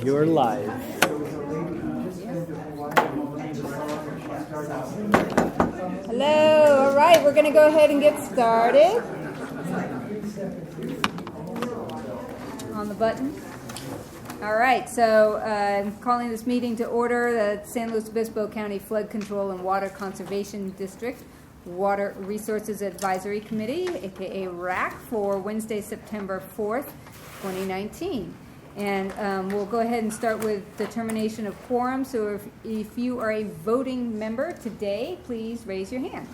You're live. Hello, all right, we're going to go ahead and get started. On the button. All right, so I'm calling this meeting to order the San Luis Obispo County Flood Control and Water Conservation District Water Resources Advisory Committee, aka WRAC, for Wednesday, September 4th, 2019. And we'll go ahead and start with determination of quorum. So if you are a voting member today, please raise your hand.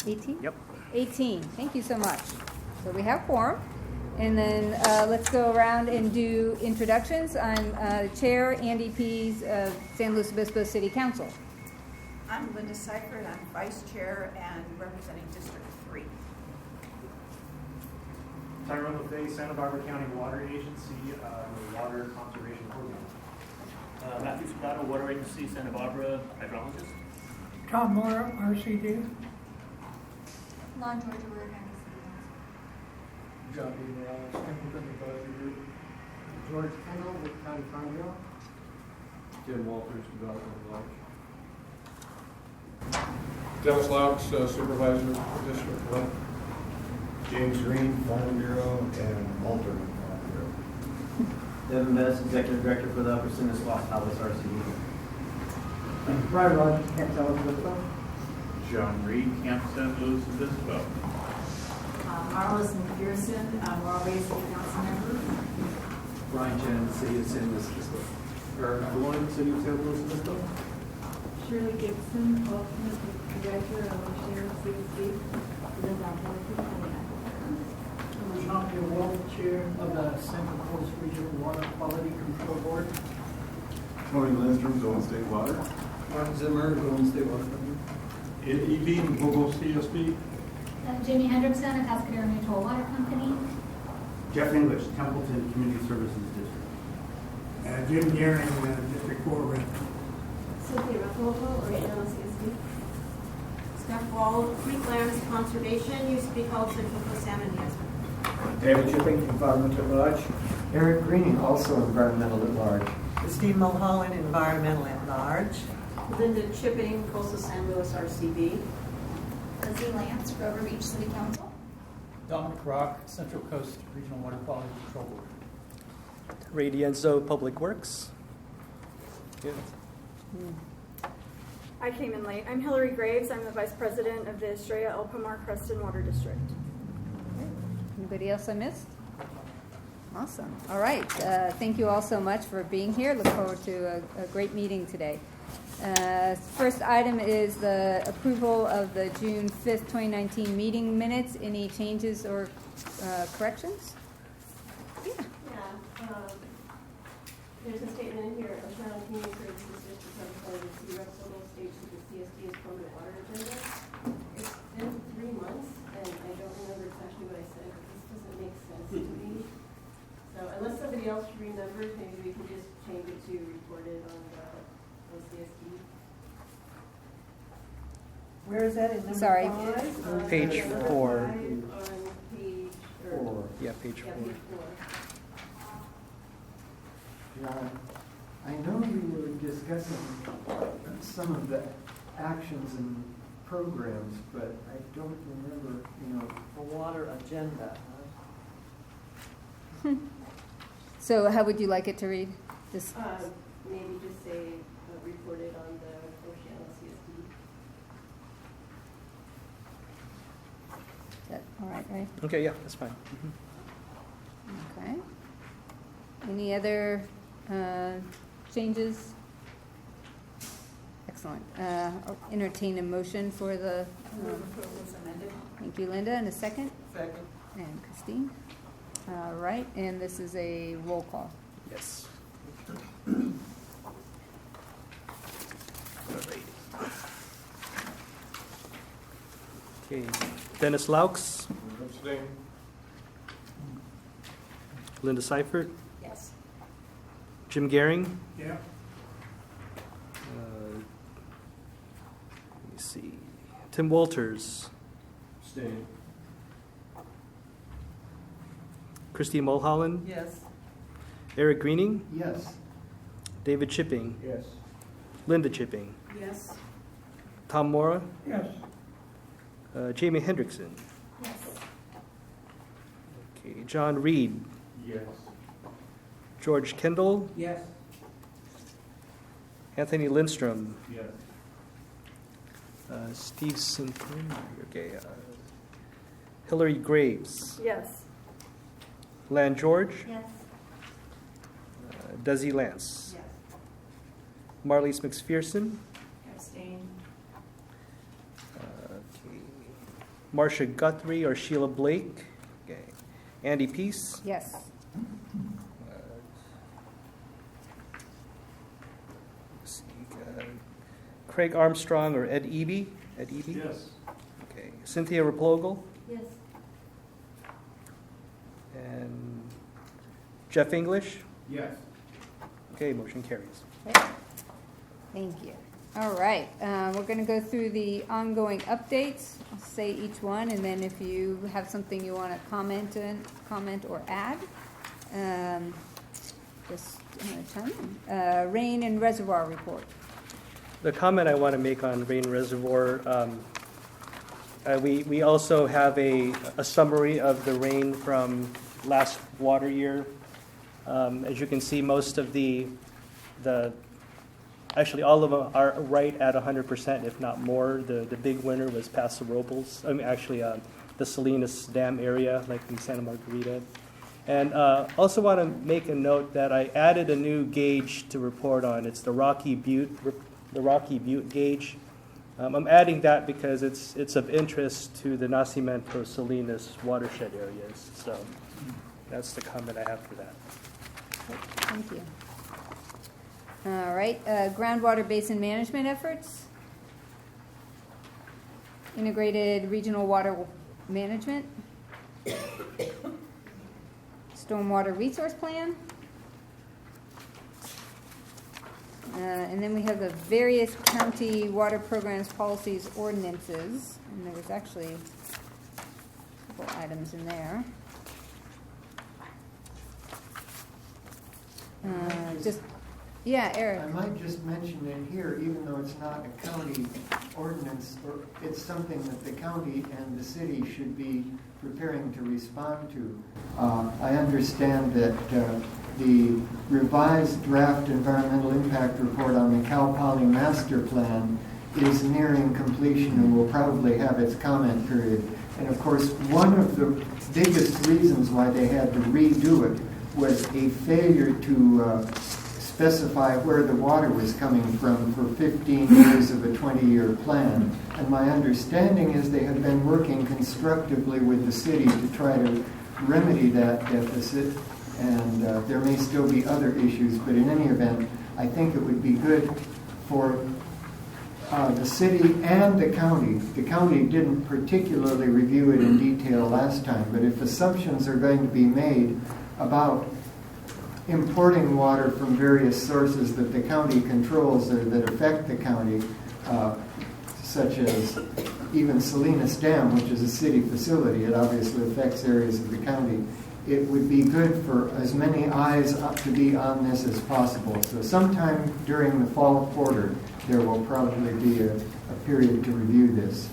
Yep. 18. Thank you so much. So we have quorum. And then let's go around and do introductions. I'm Chair Andy Pease of San Luis Obispo City Council. I'm Linda Seifert. I'm Vice Chair and representing District 3. Tyrone LaFay, Santa Barbara County Water Agency, Water Conservation Program. Matthew Scotto, Water Agency, Santa Barbara, hydrologist. Tom Moore, RCD. Lon Georgia, River County City John B. Morales, Templeton Advisory Group. George Kendall with County Farm Bureau. Jim Walters, Development Watch. Dennis Laux, Supervisor of District 1. James Green, Farm Bureau, and alternate Farm Bureau. Devin Best, Executive Director for the Upper Sinisquam Palace RCD. Brian Rogers, Camp San Luis Obispo. John Reed, Camp San Luis Obispo. Marlis McPherson, Laurel Bay City Council member. Brian Chen, City of San Luis Obispo. Eric Malone, City of San Luis Obispo. Shirley Gibson, alternate director of Sheriff CSD. John B. Wolf, Chair of the Central Coast Regional Water Quality Control Board. Tony Lindstrom, Golden State Water. Mark Zimmer, Golden State Water Company. Ed Eby, Bobo CSB. Jimmy Hendrickson, a Cascadero Mutual Water Company. Jeff English, Templeton Community Services District. Jim Gearing, District 4 Rep. Cynthia Ruffalo, original CSD. Steph Wall, Creek Lands Conservation, used to be called Central Coast Salmon Management. David Chipping, Environment at Large. Eric Greening, also Environmental at Large. Christine Mulholland, Environmental at Large. Linda Chipping, Coastal San Luis RCD. Lizzie Lance, Grover Beach City Council. Dominic Rock, Central Coast Regional Water Quality Control Board. Ray Dienzo, Public Works. Good. I came in late. I'm Hillary Graves. I'm the Vice President of the Estrella El Pomar Creston Water District. Anybody else I missed? Awesome. All right. Thank you all so much for being here. Look forward to a great meeting today. First item is the approval of the June 5th, 2019 meeting minutes. Any changes or corrections? Yeah. There's a statement in here, Ocean Community Services District of the City of Russell states that the CSD is permanent water agenda. It's been 3 months, and I don't remember exactly what I said, but this doesn't make sense to me. So unless somebody else remembers, maybe we can just change it to reported on the CSD. Where is that in number Sorry. 5? Page 4. On page 4. Yeah, page 4. Yeah, page 4. John, I know we were discussing some of the actions and programs, but I don't remember, The water agenda. So how would you like it to read? This. Maybe just say reported on the Oceana CSD. Is that all right? Okay, yeah, that's fine. Okay. Any other changes? Excellent. I'll entertain a motion for the. Thank you, Linda. And a second? Second. And Christine. All right. And this is a roll call. Yes. Okay. Dennis Laux. Abstain. Linda Seifert. Yes. Jim Gehring. Yeah. Let me see. Tim Walters, Stay. Christy Mulholland, Yes. Eric Greening, Yes. David Chipping, Yes. Linda Chipping, Yes. Tom Mora, Yes. Jamie Hendrickson, Yes. okay, John Reed, Yes. George Kendall, Yes. Anthony Lindstrom, Yes. Steve Sinclair, okay, Hillary Graves, Yes. Lan George, Yes. Desi Lance, Yes. Marlies McPherson, Abstain. okay, Marcia Guthrie or Sheila Blake, okay, Andy Peace, Yes. let's see, Craig Armstrong or Ed Eby, Yes. okay, Cynthia Raplogle, Yes. and Jeff English. Yes. Okay, motion carries. Okay. Thank you. All right, we're going to go through the ongoing updates. I'll say each one, and then if you have something you want to comment or add, just time. Rain and reservoir report. The comment I want to make on Rain Reservoir, we also have a summary of the rain from last water year. As you can see, most of actually all of them are right at 100%, if not more. The big winner was Paso Robles. The Salinas Dam area, like in Santa Margarita. And also want to make a note that I added a new gauge to report on. It's the Rocky Butte gauge. I'm adding that because it's of interest to the Nacimiento Salinas watershed areas. So that's the comment I have for that. Thank you. All right, groundwater basin management efforts. Integrated regional water management. Stormwater resource plan. And then we have the various county water programs, policies, ordinances. And there was actually a couple items in there. Eric. I might just mention in here, even though it's not a county ordinance, or it's something that the county and the city should be preparing to respond to. I understand that the revised draft environmental impact report on the Cal Poly master plan is nearing completion and will probably have its comment period. And of course, one of the biggest reasons why they had to redo it was a failure to specify where the water was coming from for 15 years of a 20-year plan. And my understanding is they have been working constructively with the city to try to remedy that deficit. And there may still be other issues, but in any event, I think it would be good for the city and the county. The county didn't particularly review it in detail last time, but if assumptions are going to be made about importing water from various sources that the county controls or that affect the county, such as even Salinas Dam, which is a city facility, it obviously affects areas of the county. It would be good for as many eyes to be on this as possible. So sometime during the fall quarter, there will probably be a period to review this.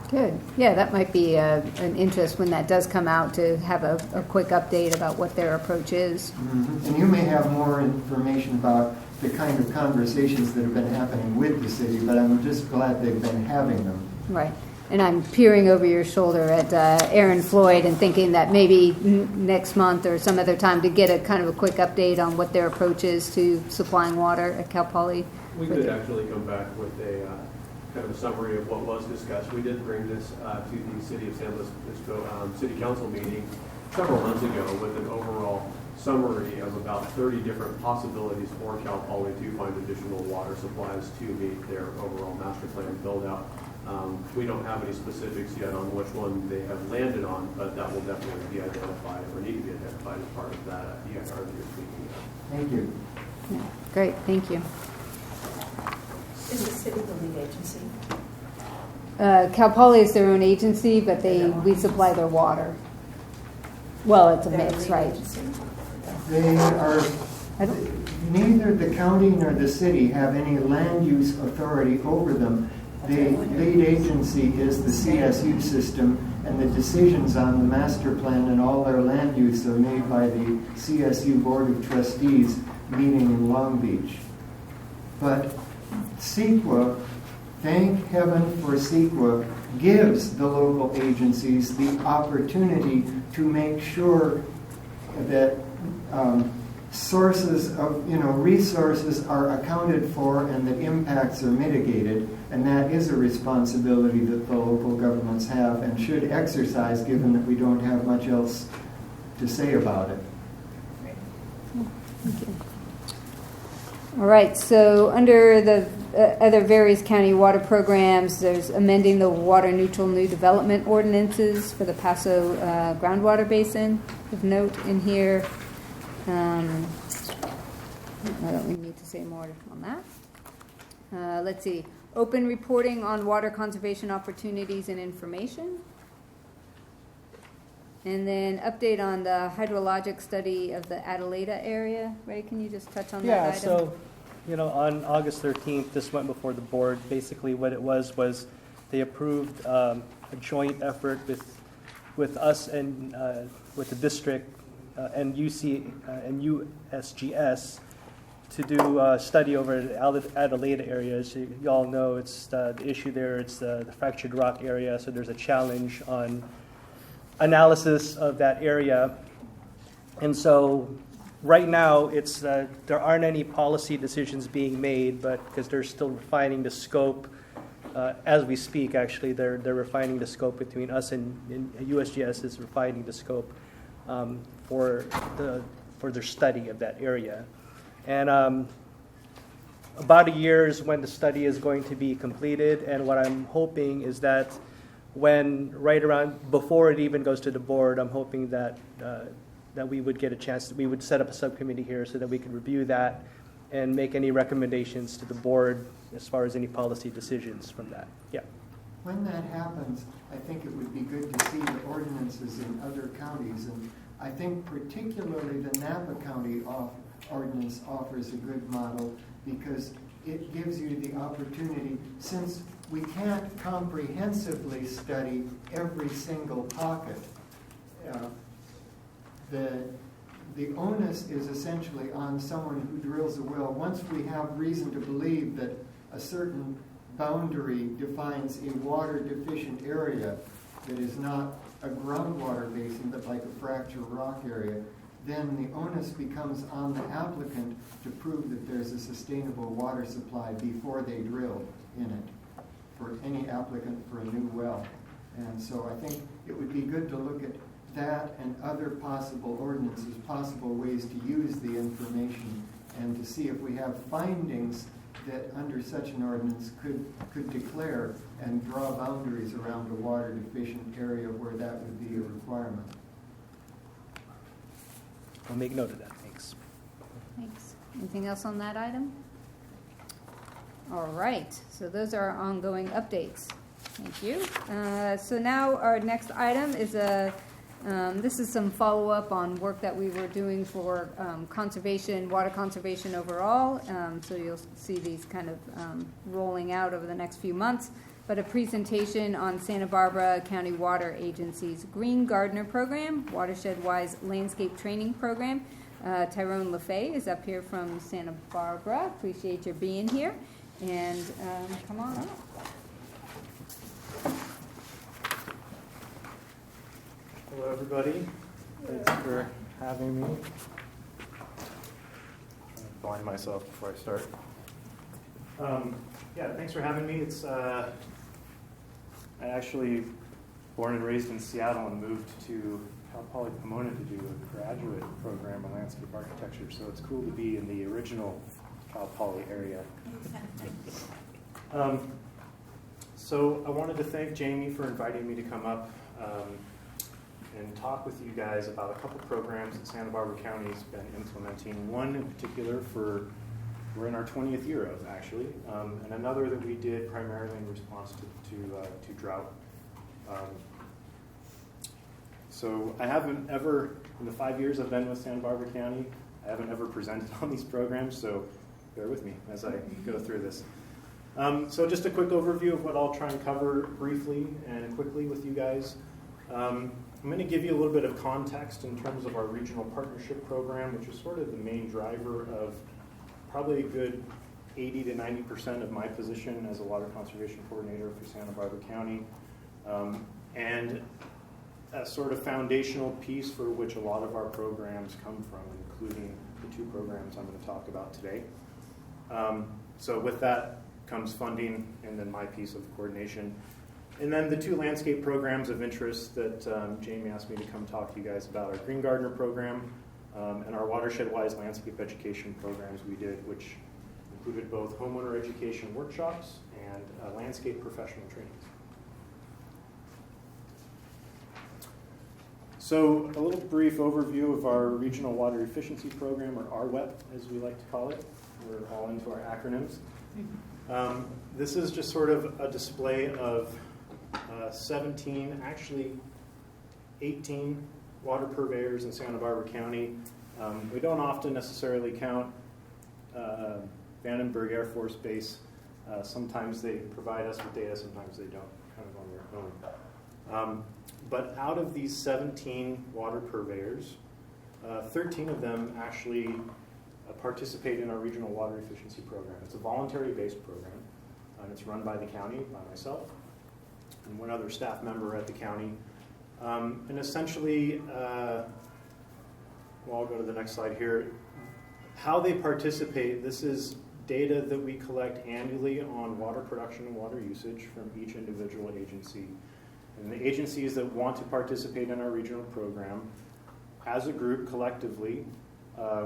Good. Yeah, that might be an interest when that does come out to have a quick update about what their approach is. Mm-hmm. And you may have more information about the kind of conversations that have been happening with the city, but I'm just glad they've been having them. Right. And I'm peering over your shoulder at Aaron Floyd and thinking that maybe next month or some other time to get a kind of a quick update on what their approach is to supplying water at Cal Poly. We could actually come back with a kind of a summary of what was discussed. We did bring this to the City of San Luis Obispo City Council meeting several months ago with an overall summary of about 30 different possibilities for Cal Poly to find additional water supplies to meet their overall master plan build-out. We don't have any specifics yet on which one they have landed on, but that will definitely be identified or need to be identified as part of that EIR that you're speaking of. Thank you. Yeah, great, thank you. Is the city the lead agency? Cal Poly is their own agency, but we supply their water. Well, it's a mix, right? They are, neither the county nor the city have any land use authority over them. The lead agency is the CSU system, and the decisions on the master plan and all their land use are made by the CSU Board of Trustees meeting in Long Beach. But CEQA, thank heaven for CEQA, gives the local agencies the opportunity to make sure that resources are accounted for and that impacts are mitigated, and that is a responsibility that the local governments have and should exercise, given that we don't have much else to say about it. Thank you. All right, so under the other various county water programs, there's amending the water neutral new development ordinances for the Paso groundwater basin of note in here. I don't we need to say more on that. Let's see. Open reporting on water conservation opportunities and information. And then update on the hydrologic study of the Adelaida area. Ray, can you just touch on that item? So, on August 13th, this went before the board. Basically what it was they approved a joint effort with us and with the district and UC and USGS to do a study over the Adelaida area. As you all know, it's the issue there. It's the fractured rock area, so there's a challenge on analysis of that area. And so right now, it's there aren't any policy decisions being made, but because they're still refining the scope as we speak. Actually, they're refining the scope between us and USGS is refining the scope for their study of that area. And about a year is when the study is going to be completed. And what I'm hoping is that right around before it even goes to the board, I'm hoping that we would get a chance, we would set up a subcommittee here so that we could review that and make any recommendations to the board as far as any policy decisions from that. Yeah. When that happens, I think it would be good to see the ordinances in other counties, and I think particularly the Napa County ordinance offers a good model because it gives you the opportunity, since we can't comprehensively study every single pocket. The onus is essentially on someone who drills a well. Once we have reason to believe that a certain boundary defines a water deficient area that is not a groundwater basin but like a fractured rock area, then the onus becomes on the applicant to prove that there's a sustainable water supply before they drill in it for any applicant for a new well. And so I think it would be good to look at that and other possible ordinances, possible ways to use the information, and to see if we have findings that under such an ordinance could declare and draw boundaries around a water deficient area where that would be a requirement. I'll make note of that. Thanks. Thanks. Anything else on that item? All right. So those are our ongoing updates. Thank you. So now our next item is this is some follow-up on work that we were doing for conservation, water conservation overall. So you'll see these kind of rolling out over the next few months. But a presentation on Santa Barbara County Water Agency's Green Gardener Program, Watershed-Wise Landscape Training Program. Tyrone LaFay is up here from Santa Barbara. Appreciate your being here. And come on up. Hello, everybody. Thanks for having me. Blind myself before I start. Yeah, thanks for having me. It's I actually born and raised in Seattle and moved to Cal Poly Pomona to do a graduate program in landscape architecture. So it's cool to be in the original Cal Poly area. So I wanted to thank Jamie for inviting me to come up and talk with you guys about a couple programs that Santa Barbara County's been implementing. One in particular for we're in our 20th year of, actually, and another that we did primarily in response to drought. So I haven't ever, in the 5 years I've been with Santa Barbara County, I haven't ever presented on these programs, so bear with me as I go through this. So just a quick overview of what I'll try and cover briefly and quickly with you guys. I'm going to give you a little bit of context in terms of our regional partnership program, which is sort of the main driver of probably a good 80 to 90% of my position as a water conservation coordinator for Santa Barbara County, and a sort of foundational piece for which a lot of our programs come from, including the two programs I'm going to talk about today. So with that comes funding and then my piece of coordination. And then the two landscape programs of interest that Jamie asked me to come talk to you guys about, our Green Gardener program and our Watershed-Wise landscape education programs we did, which included both homeowner education workshops and landscape professional trainings. So a little brief overview of our Regional Water Efficiency Program, or RWEP, as we like to call it. We're all into our acronyms. This is just sort of a display of 17, actually 18 water purveyors in Santa Barbara County. We don't often necessarily count Vandenberg Air Force Base. Sometimes they provide us with data, sometimes they don't, kind of on their own. But out of these 17 water purveyors, 13 of them actually participate in our Regional Water Efficiency Program. It's a voluntary-based program, and it's run by the county, by myself, and one other staff member at the county. And essentially, well, I'll go to the next slide here. How they participate, this is data that we collect annually on water production and water usage from each individual agency. And the agencies that want to participate in our regional program, as a group, collectively,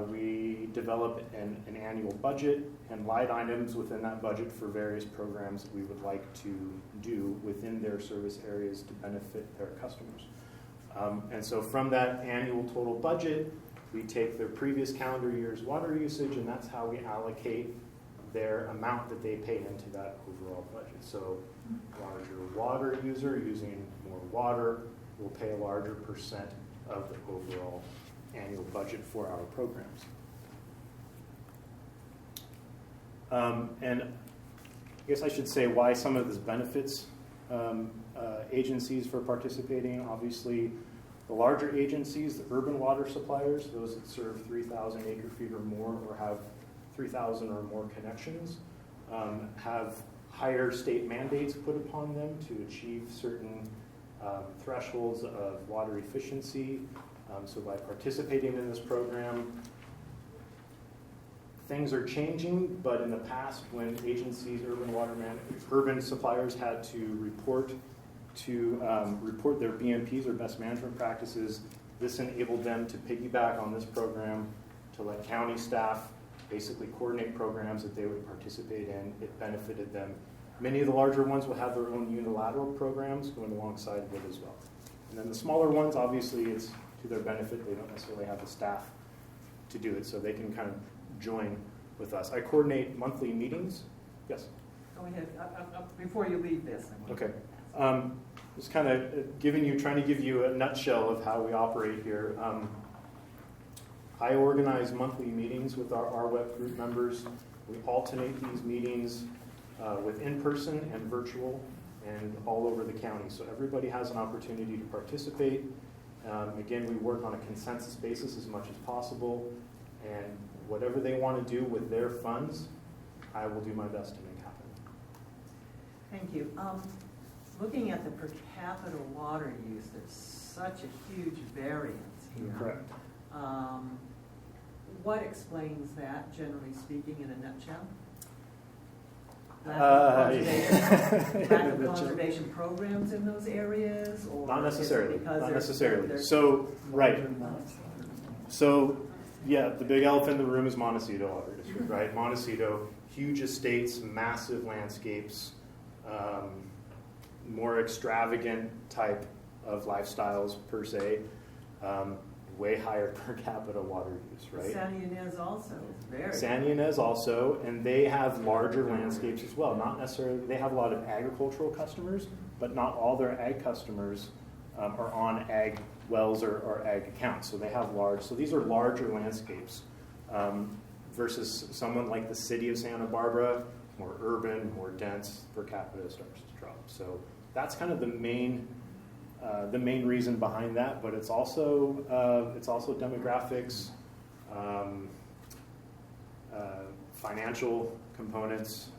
we develop an annual budget and line items within that budget for various programs that we would like to do within their service areas to benefit their customers. And so from that annual total budget, we take their previous calendar year's water usage, and that's how we allocate their amount that they pay into that overall budget. So larger water user using more water will pay a larger percent of the overall annual budget for our programs. And I guess I should say why some of this benefits agencies for participating. Obviously, the larger agencies, the urban water suppliers, those that serve 3,000 acre feet or more or have 3,000 or more connections, have higher state mandates put upon them to achieve certain thresholds of water efficiency. So by participating in this program, things are changing, but in the past when agencies, urban suppliers had to report their BMPs or best management practices, this enabled them to piggyback on this program to let county staff basically coordinate programs that they would participate in. It benefited them. Many of the larger ones will have their own unilateral programs going alongside with as well. And then the smaller ones, obviously, it's to their benefit. They don't necessarily have the staff to do it, so they can kind of join with us. I coordinate monthly meetings. Yes? Go ahead. Before you leave this. Okay. Just kind of trying to give you a nutshell of how we operate here. I organize monthly meetings with our RWEP group members. We alternate these meetings with in-person and virtual and all over the county. So everybody has an opportunity to participate. Again, we work on a consensus basis as much as possible. And whatever they want to do with their funds, I will do my best to make happen. Thank you. Looking at the per capita water use, there's such a huge variance here. Correct. What explains that, generally speaking, in a nutshell? Lack of conservation programs in those areas? Or not necessarily. Not necessarily. They're so, right. So, yeah, the big elephant in the room is Montecito Water District, right? Montecito, huge estates, massive landscapes, more extravagant type of lifestyles per se. way higher per capita water use, right? San Ynez also is very. San Ynez also, and they have larger landscapes as well. Not necessarily, they have a lot of agricultural customers, but not all their ag customers are on ag wells or ag accounts. So they have so these are larger landscapes versus someone like the city of Santa Barbara, more urban, more dense, per capita starts to drop. So that's kind of the main reason behind that, but it's also demographics, financial components.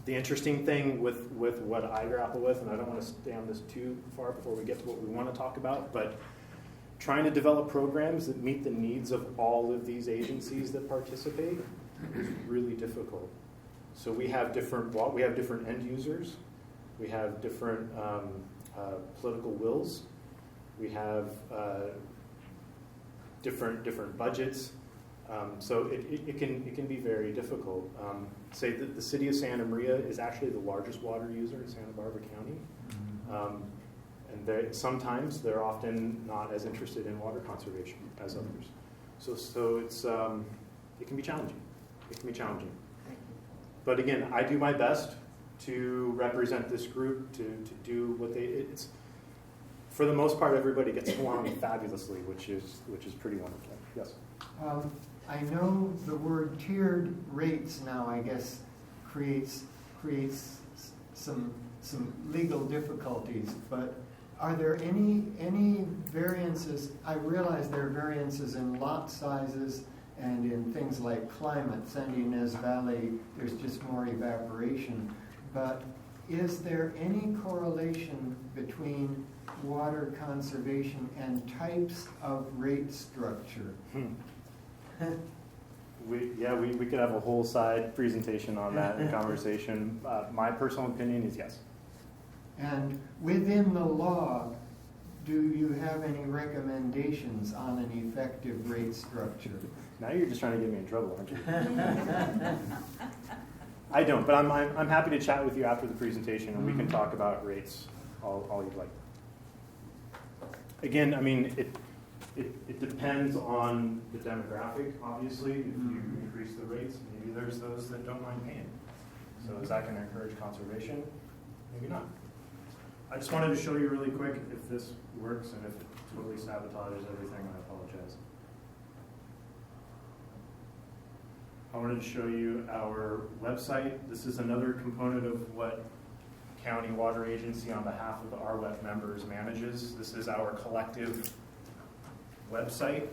The interesting thing with what I grapple with, and I don't want to stay on this too far before we get to what we want to talk about, but trying to develop programs that meet the needs of all of these agencies that participate is really difficult. So we have different end users, we have different political wills, we have different budgets. So it can be very difficult. Say that the city of Santa Maria is actually the largest water user in Santa Barbara County. And sometimes they're often not as interested in water conservation as others. So it can be challenging. But again, I do my best to represent this group, to do what it's for the most part, everybody gets along fabulously, which is pretty wonderful. Yes? I know the word tiered rates now, I guess, creates some legal difficulties, but are there any variances? I realize there are variances in lot sizes and in things like climate. San Ynez Valley, there's just more evaporation. But is there any correlation between water conservation and types of rate structure? We could have a whole side presentation on that and conversation. My personal opinion is yes. And within the law, do you have any recommendations on an effective rate structure? Now you're just trying to get me in trouble, aren't you? I don't, but I'm happy to chat with you after the presentation, and we can talk about rates all you'd like. Again, I mean, it depends on the demographic, obviously. If you increase the rates, maybe there's those that don't mind paying. So is that going to encourage conservation? Maybe not. I just wanted to show you really quick if this works, and if it totally sabotages everything, I apologize. I wanted to show you our website. This is another component of what County Water Agency on behalf of the RWEP members manages. This is our collective website.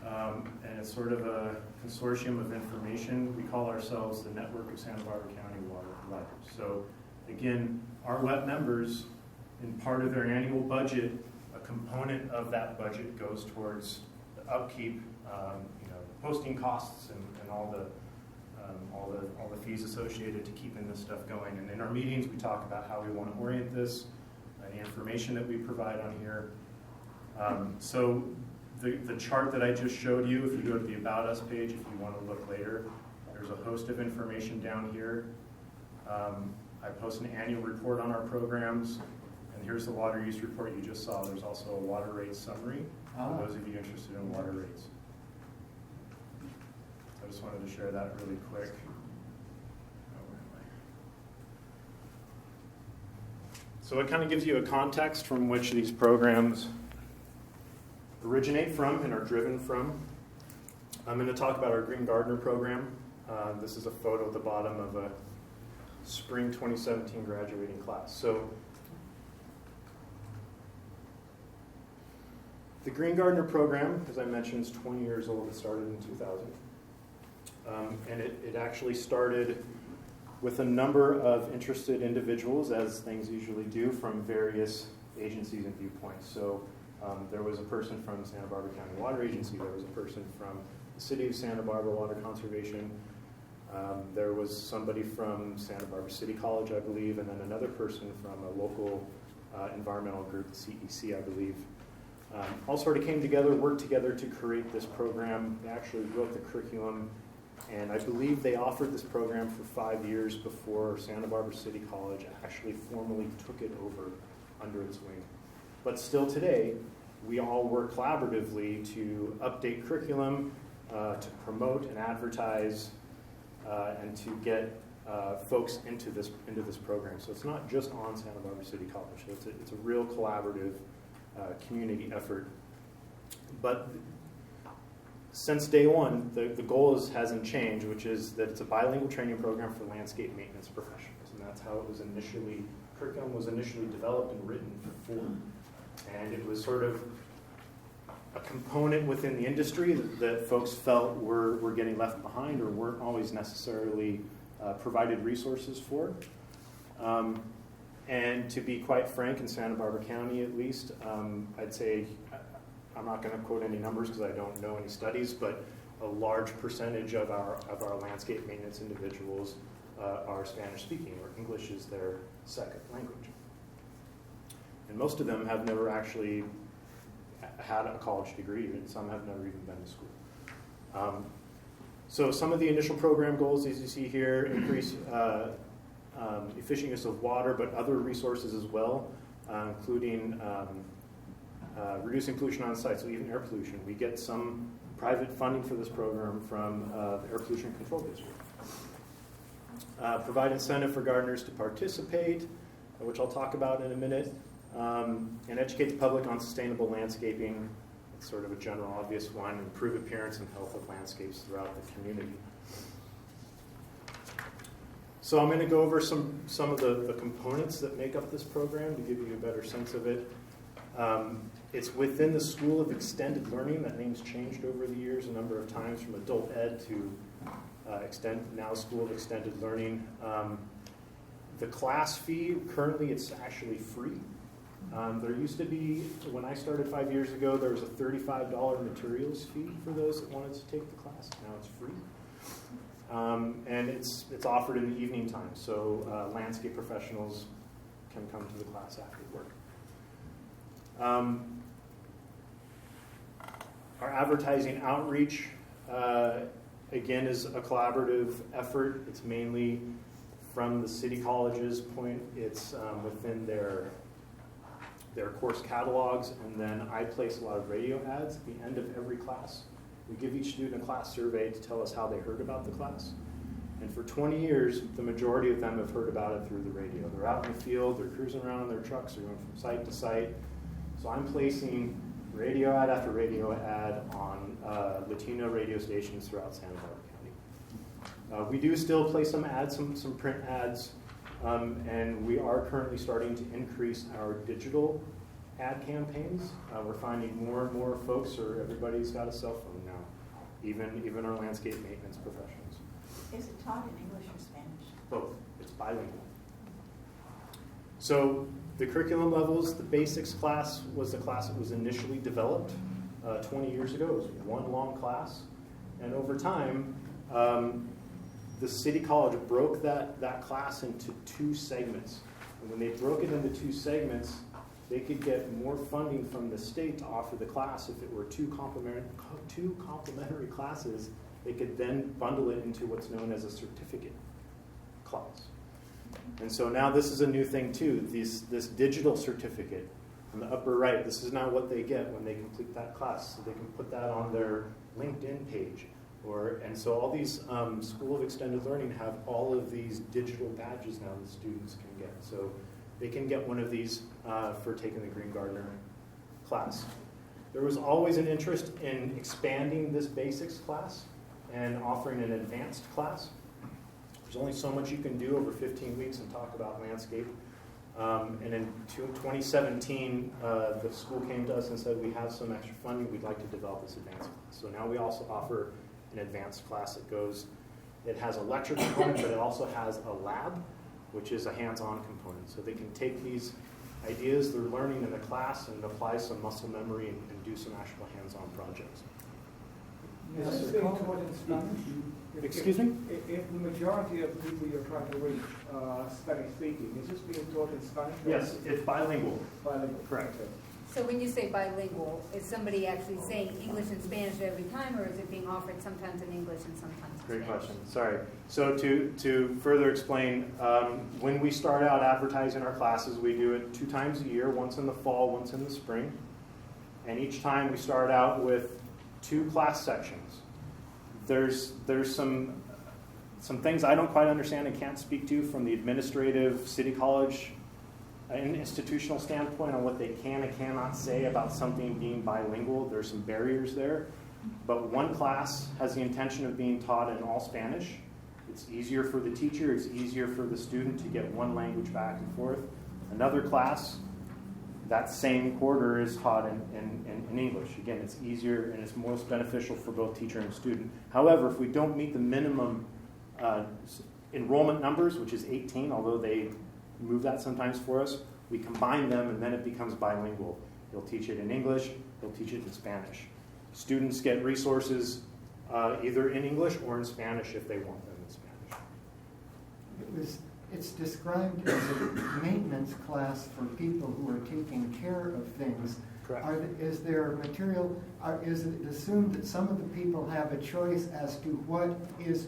And it's sort of a consortium of information. We call ourselves the Network of Santa Barbara County Water Providers. So again, RWEP members, in part of their annual budget, a component of that budget goes towards the upkeep, posting costs and all the fees associated to keeping this stuff going. And in our meetings, we talk about how we want to orient this, the information that we provide on here. So the chart that I just showed you, if you go to the About Us page, if you want to look later, there's a host of information down here. I post an annual report on our programs, and here's the water use report you just saw. There's also a water rate summary for those of you interested in water rates. I just wanted to share that really quick. So it kind of gives you a context from which these programs originate from and are driven from. I'm going to talk about our Green Gardener program. This is a photo at the bottom of a spring 2017 graduating class. So the Green Gardener program, as I mentioned, is 20 years old. It started in 2000. And it actually started with a number of interested individuals, as things usually do, from various agencies and viewpoints. So there was a person from Santa Barbara County Water Agency. There was a person from the City of Santa Barbara Water Conservation. There was somebody from Santa Barbara City College, I believe, and then another person from a local environmental group, the CEC, I believe. All sort of came together, worked together to create this program. They actually wrote the curriculum, and I believe they offered this program for 5 years before Santa Barbara City College actually formally took it over under its wing. But still today, we all work collaboratively to update curriculum, to promote and advertise, and to get folks into this program. So it's not just on Santa Barbara City College. It's a real collaborative community effort. But since day one, the goal hasn't changed, which is that it's a bilingual training program for landscape maintenance professionals, and that's how it was initially. Curriculum was initially developed and written for, and it was sort of a component within the industry that folks felt were getting left behind or weren't always necessarily provided resources for. And to be quite frank, in Santa Barbara County at least, I'd say, I'm not going to quote any numbers because I don't know any studies, but a large percentage of our landscape maintenance individuals are Spanish speaking, or English is their second language. And most of them have never actually had a college degree, and some have never even been to school. So some of the initial program goals, as you see here, increase efficient use of water, but other resources as well, including reducing pollution on site, so even air pollution. We get some private funding for this program from the Air Pollution Control District. Provide incentive for gardeners to participate, which I'll talk about in a minute, and educate the public on sustainable landscaping. It's sort of a general obvious one. Improve appearance and health of landscapes throughout the community. So I'm going to go over some of the components that make up this program to give you a better sense of it. It's within the School of Extended Learning. That name's changed over the years a number of times, from adult ed to now School of Extended Learning. The class fee, currently it's actually free. There used to be, when I started 5 years ago, there was a $35 materials fee for those that wanted to take the class. Now it's free. And it's offered in the evening time, so landscape professionals can come to the class after work. Our advertising outreach, again, is a collaborative effort. It's mainly from the city college's point. It's within their course catalogs, and then I place a lot of radio ads at the end of every class. We give each student a class survey to tell us how they heard about the class. And for 20 years, the majority of them have heard about it through the radio. They're out in the field, they're cruising around in their trucks, they're going from site to site. So I'm placing radio ad after radio ad on Latino radio stations throughout Santa Barbara County. We do still place some ads, some print ads, and we are currently starting to increase our digital ad campaigns. We're finding more and more folks, or everybody's got a cell phone now, even our landscape maintenance professionals. Is it taught in English or Spanish? Both. It's bilingual. So the curriculum levels, the basics class was the class that was initially developed 20 years ago. It was one long class. And over time, the city college broke that class into two segments. And when they broke it into two segments, they could get more funding from the state to offer the class. If it were two complementary classes, they could then bundle it into what's known as a certificate class. And so now this is a new thing too, this digital certificate on the upper right. This is now what they get when they complete that class. So they can put that on their LinkedIn page. And so all these School of Extended Learning have all of these digital badges now that students can get. So they can get one of these for taking the Green Gardener class. There was always an interest in expanding this basics class and offering an advanced class. There's only so much you can do over 15 weeks and talk about landscape. And in 2017, the school came to us and said, we have some extra funding, we'd like to develop this advanced class. So now we also offer an advanced class it has a lecture component, but it also has a lab, which is a hands-on component. So they can take these ideas they're learning in the class and apply some muscle memory and do some actual hands-on projects. Is this being taught in Spanish? Excuse me? If the majority of people you're trying to reach are Spanish speaking, is this being taught in Spanish? Yes, it's bilingual. Bilingual. Correct. So when you say bilingual, is somebody actually saying English and Spanish every time, or is it being offered sometimes in English and sometimes in Great Spanish? question. Sorry. So to further explain, when we start out advertising our classes, we do it 2 times a year, once in the fall, once in the spring. And each time we start out with 2 class sections. There's some things I don't quite understand and can't speak to from the administrative city college and institutional standpoint on what they can and cannot say about something being bilingual. There's some barriers there. But one class has the intention of being taught in all Spanish. It's easier for the teacher, it's easier for the student to get one language back and forth. Another class, that same quarter is taught in English. Again, it's easier and it's most beneficial for both teacher and student. However, if we don't meet the minimum enrollment numbers, which is 18, although they move that sometimes for us, we combine them and then it becomes bilingual. He'll teach it in English, he'll teach it in Spanish. Students get resources either in English or in Spanish if they want them in Spanish. It's described as a maintenance class for people who are taking care of things. Correct. Is there material, is it assumed that some of the people have a choice as to what is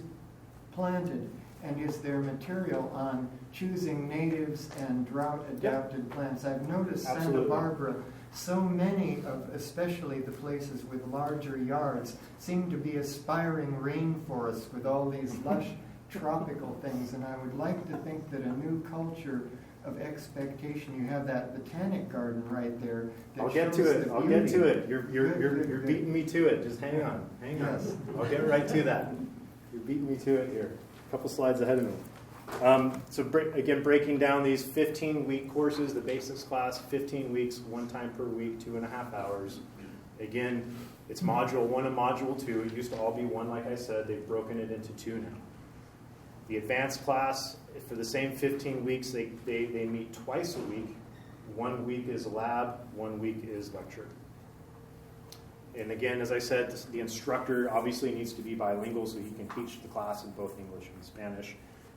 planted? And is there material on choosing natives and drought-adapted plants? I've noticed Santa Barbara, so many of, especially the places with larger yards, seem to be aspiring rainforests with all these lush tropical things. And I would like to think that a new culture of expectation, you have that botanic garden right there. I'll get to it. You're beating me to it. Just hang on. Yes. I'll get right to that. You're beating me to it here. A couple slides ahead of me. So again, breaking down these 15-week courses, the basics class, 15 weeks, 1 time per week, 2.5 hours. Again, it's module 1 and module 2. It used to all be 1, like I said. They've broken it into 2 now. The advanced class, for the same 15 weeks, they meet twice a week. 1 week is lab, 1 week is lecture. And again, as I said, the instructor obviously needs to be bilingual so he can teach the class in both English and Spanish.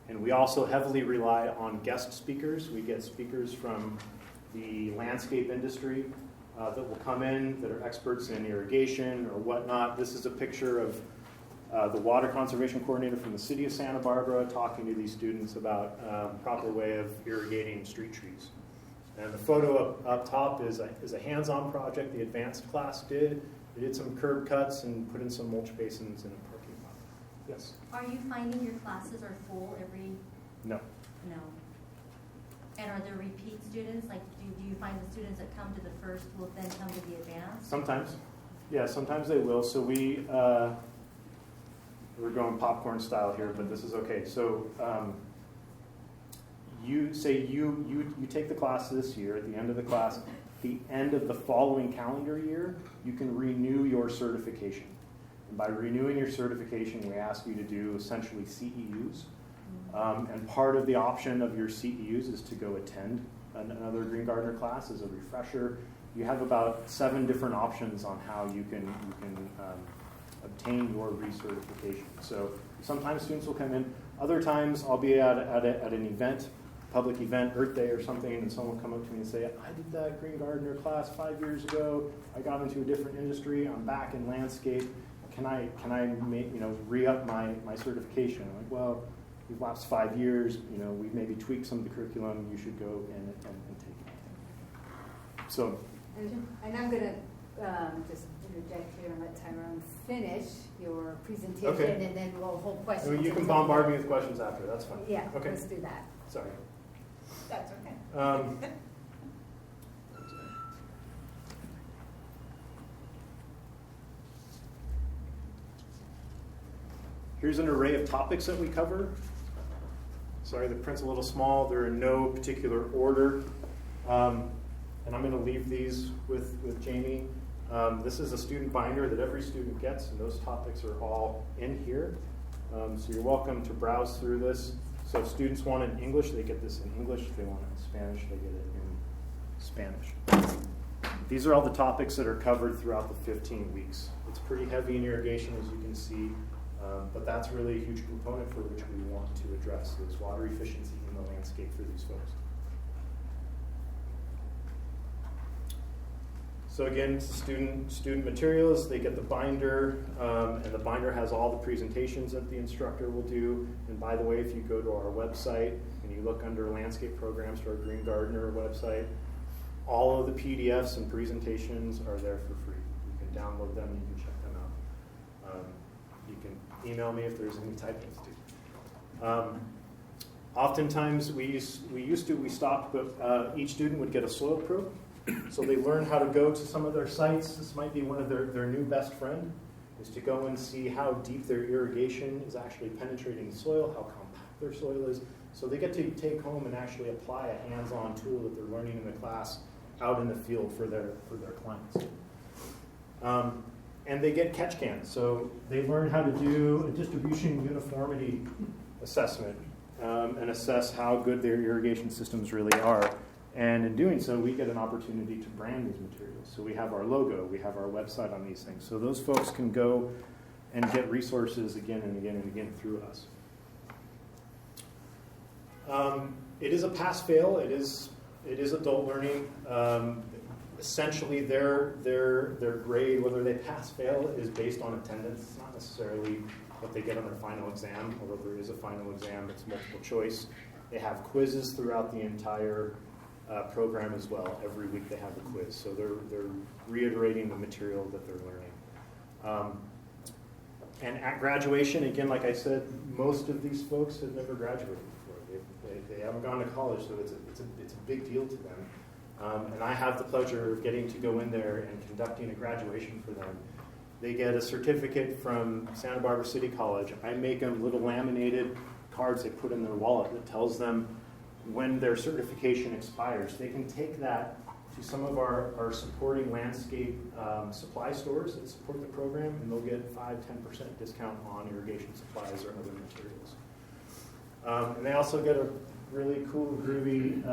And we also heavily rely on guest speakers. We get speakers from the landscape industry that will come in that are experts in irrigation or whatnot. This is a picture of the water conservation coordinator from the city of Santa Barbara talking to these students about proper way of irrigating street trees. And the photo up top is a hands-on project the advanced class did. They did some curb cuts and put in some mulch basins in a parking lot. Yes? Are you finding your classes are full every? No. No. And are there repeat students? Like, do you find the students that come to the first will then come to the advanced? Sometimes. Yeah, sometimes they will. So we're going popcorn style here, but this is okay. So you say you take the class this year. At the end of the class, the end of the following calendar year, you can renew your certification. And by renewing your certification, we ask you to do essentially CEUs. And part of the option of your CEUs is to go attend another Green Gardener class as a refresher. You have about 7 different options on how you can obtain your recertification. So sometimes students will come in. Other times I'll be at an event, public event, Earth Day or something, and someone will come up to me and say, I did that Green Gardener class 5 years ago. I got into a different industry. I'm back in landscape. Can I re-up my certification? I'm like, well, you've lapsed 5 years. We've maybe tweaked some of the curriculum. You should go and take it. So. And I'm going to just interject here and let Tyrone finish your presentation, okay. And then we'll hold questions. I mean, you can bombard me with questions after. That's fine. Yeah, okay. Let's do that. Sorry. That's okay. Here's an array of topics that we cover. Sorry, the print's a little small. They're in no particular order. And I'm going to leave these with Jamie. This is a student binder that every student gets, and those topics are all in here. So you're welcome to browse through this. So if students want it in English, they get this in English. If they want it in Spanish, they get it in Spanish. These are all the topics that are covered throughout the 15 weeks. It's pretty heavy in irrigation, as you can see, but that's really a huge component for which we want to address, is water efficiency in the landscape for these folks. So again, student materials, they get the binder, and the binder has all the presentations that the instructor will do. And by the way, if you go to our website and you look under landscape programs to our Green Gardener website, All of the PDFs and presentations are there for free. You can download them, you can check them out. You can email me if there's any typos too. Oftentimes we stopped, but each student would get a soil probe. So they learn how to go to some of their sites. This might be one of their new best friend, is to go and see how deep their irrigation is actually penetrating the soil, how compact their soil is. So they get to take home and actually apply a hands-on tool that they're learning in the class out in the field for their clients. And they get catch cans. So they learn how to do a distribution uniformity assessment and assess how good their irrigation systems really are. And in doing so, we get an opportunity to brand these materials. So we have our logo, we have our website on these things. So those folks can go and get resources again and again and again through us. It is a pass-fail. It is adult learning. Essentially, their grade, whether they pass-fail, is based on attendance. It's not necessarily what they get on their final exam, although there is a final exam. It's multiple choice. They have quizzes throughout the entire program as well. Every week they have a quiz. So they're reiterating the material that they're learning. And at graduation, again, like I said, most of these folks have never graduated before. They haven't gone to college, so it's a big deal to them. And I have the pleasure of getting to go in there and conducting a graduation for them. They get a certificate from Santa Barbara City College. I make them little laminated cards they put in their wallet that tells them when their certification expires. They can take that to some of our supporting landscape supply stores that support the program, and they'll get 5-10% discount on irrigation supplies or other materials. And they also get a really cool, groovy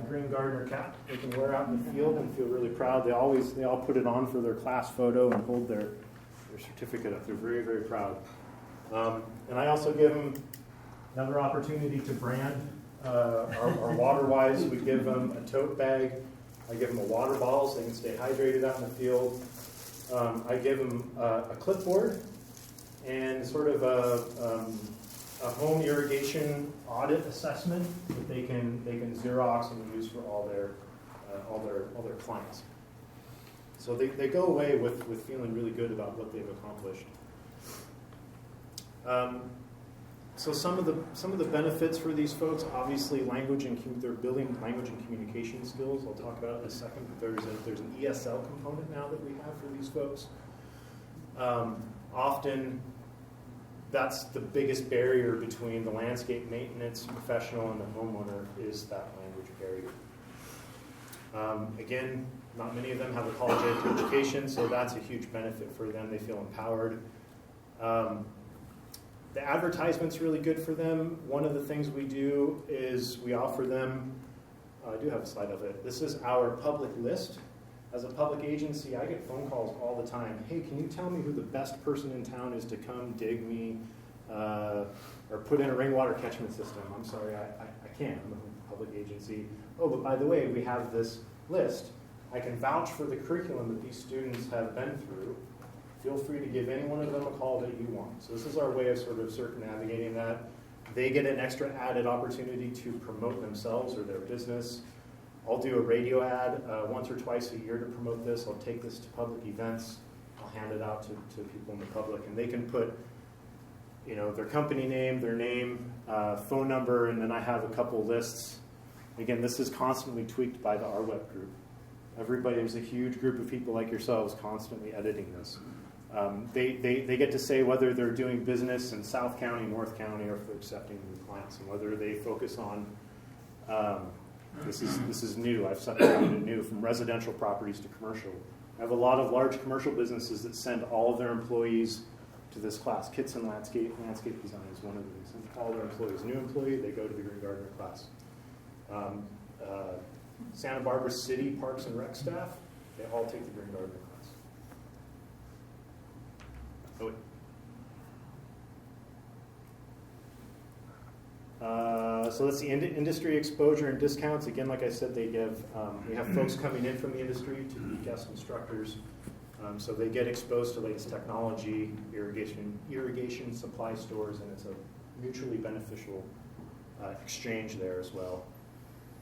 Green Gardener cap they can wear out in the field and feel really proud. They all put it on for their class photo and hold their certificate up. They're very, very proud. And I also give them another opportunity to brand our water-wise. We give them a tote bag. I give them a water bottle so they can stay hydrated out in the field. I give them a clipboard and sort of a home irrigation audit assessment that they can Xerox and use for all their clients. So they go away with feeling really good about what they've accomplished. So some of the benefits for these folks, obviously they're building language and communication skills. I'll talk about it in a second. But there's an ESL component now that we have for these folks. Often that's the biggest barrier between the landscape maintenance professional and the homeowner is that language barrier. Again, not many of them have a college education, so that's a huge benefit for them. They feel empowered. The advertisement's really good for them. One of the things we do is we offer them, I do have a slide of it. This is our public list. As a public agency, I get phone calls all the time. Hey, can you tell me who the best person in town is to come dig me or put in a rainwater catchment system? I'm sorry, I can't. I'm a public agency. Oh, but by the way, we have this list. I can vouch for the curriculum that these students have been through. Feel free to give any one of them a call that you want. So this is our way of sort of circumnavigating that. They get an extra added opportunity to promote themselves or their business. I'll do a radio ad once or twice a year to promote this. I'll take this to public events. I'll hand it out to people in the public, and they can put, their company name, their name, phone number, and then I have a couple lists. Again, this is constantly tweaked by the RWEP group. There's a huge group of people like yourselves constantly editing this. They get to say whether they're doing business in South County, North County, or if they're accepting new clients, and whether they focus on, this is new, I've separated it new, from residential properties to commercial. I have a lot of large commercial businesses that send all of their employees to this class. Kits and landscape design is one of them. They send all their employees. New employee, they go to the Green Gardener class. Santa Barbara City Parks and Rec staff, they all take the Green Gardener class. Oh, wait. So that's the industry exposure and discounts. Again, like I said, they give. We have folks coming in from the industry to be guest instructors, so they get exposed to latest technology, irrigation supply stores, and it's a mutually beneficial exchange there as well.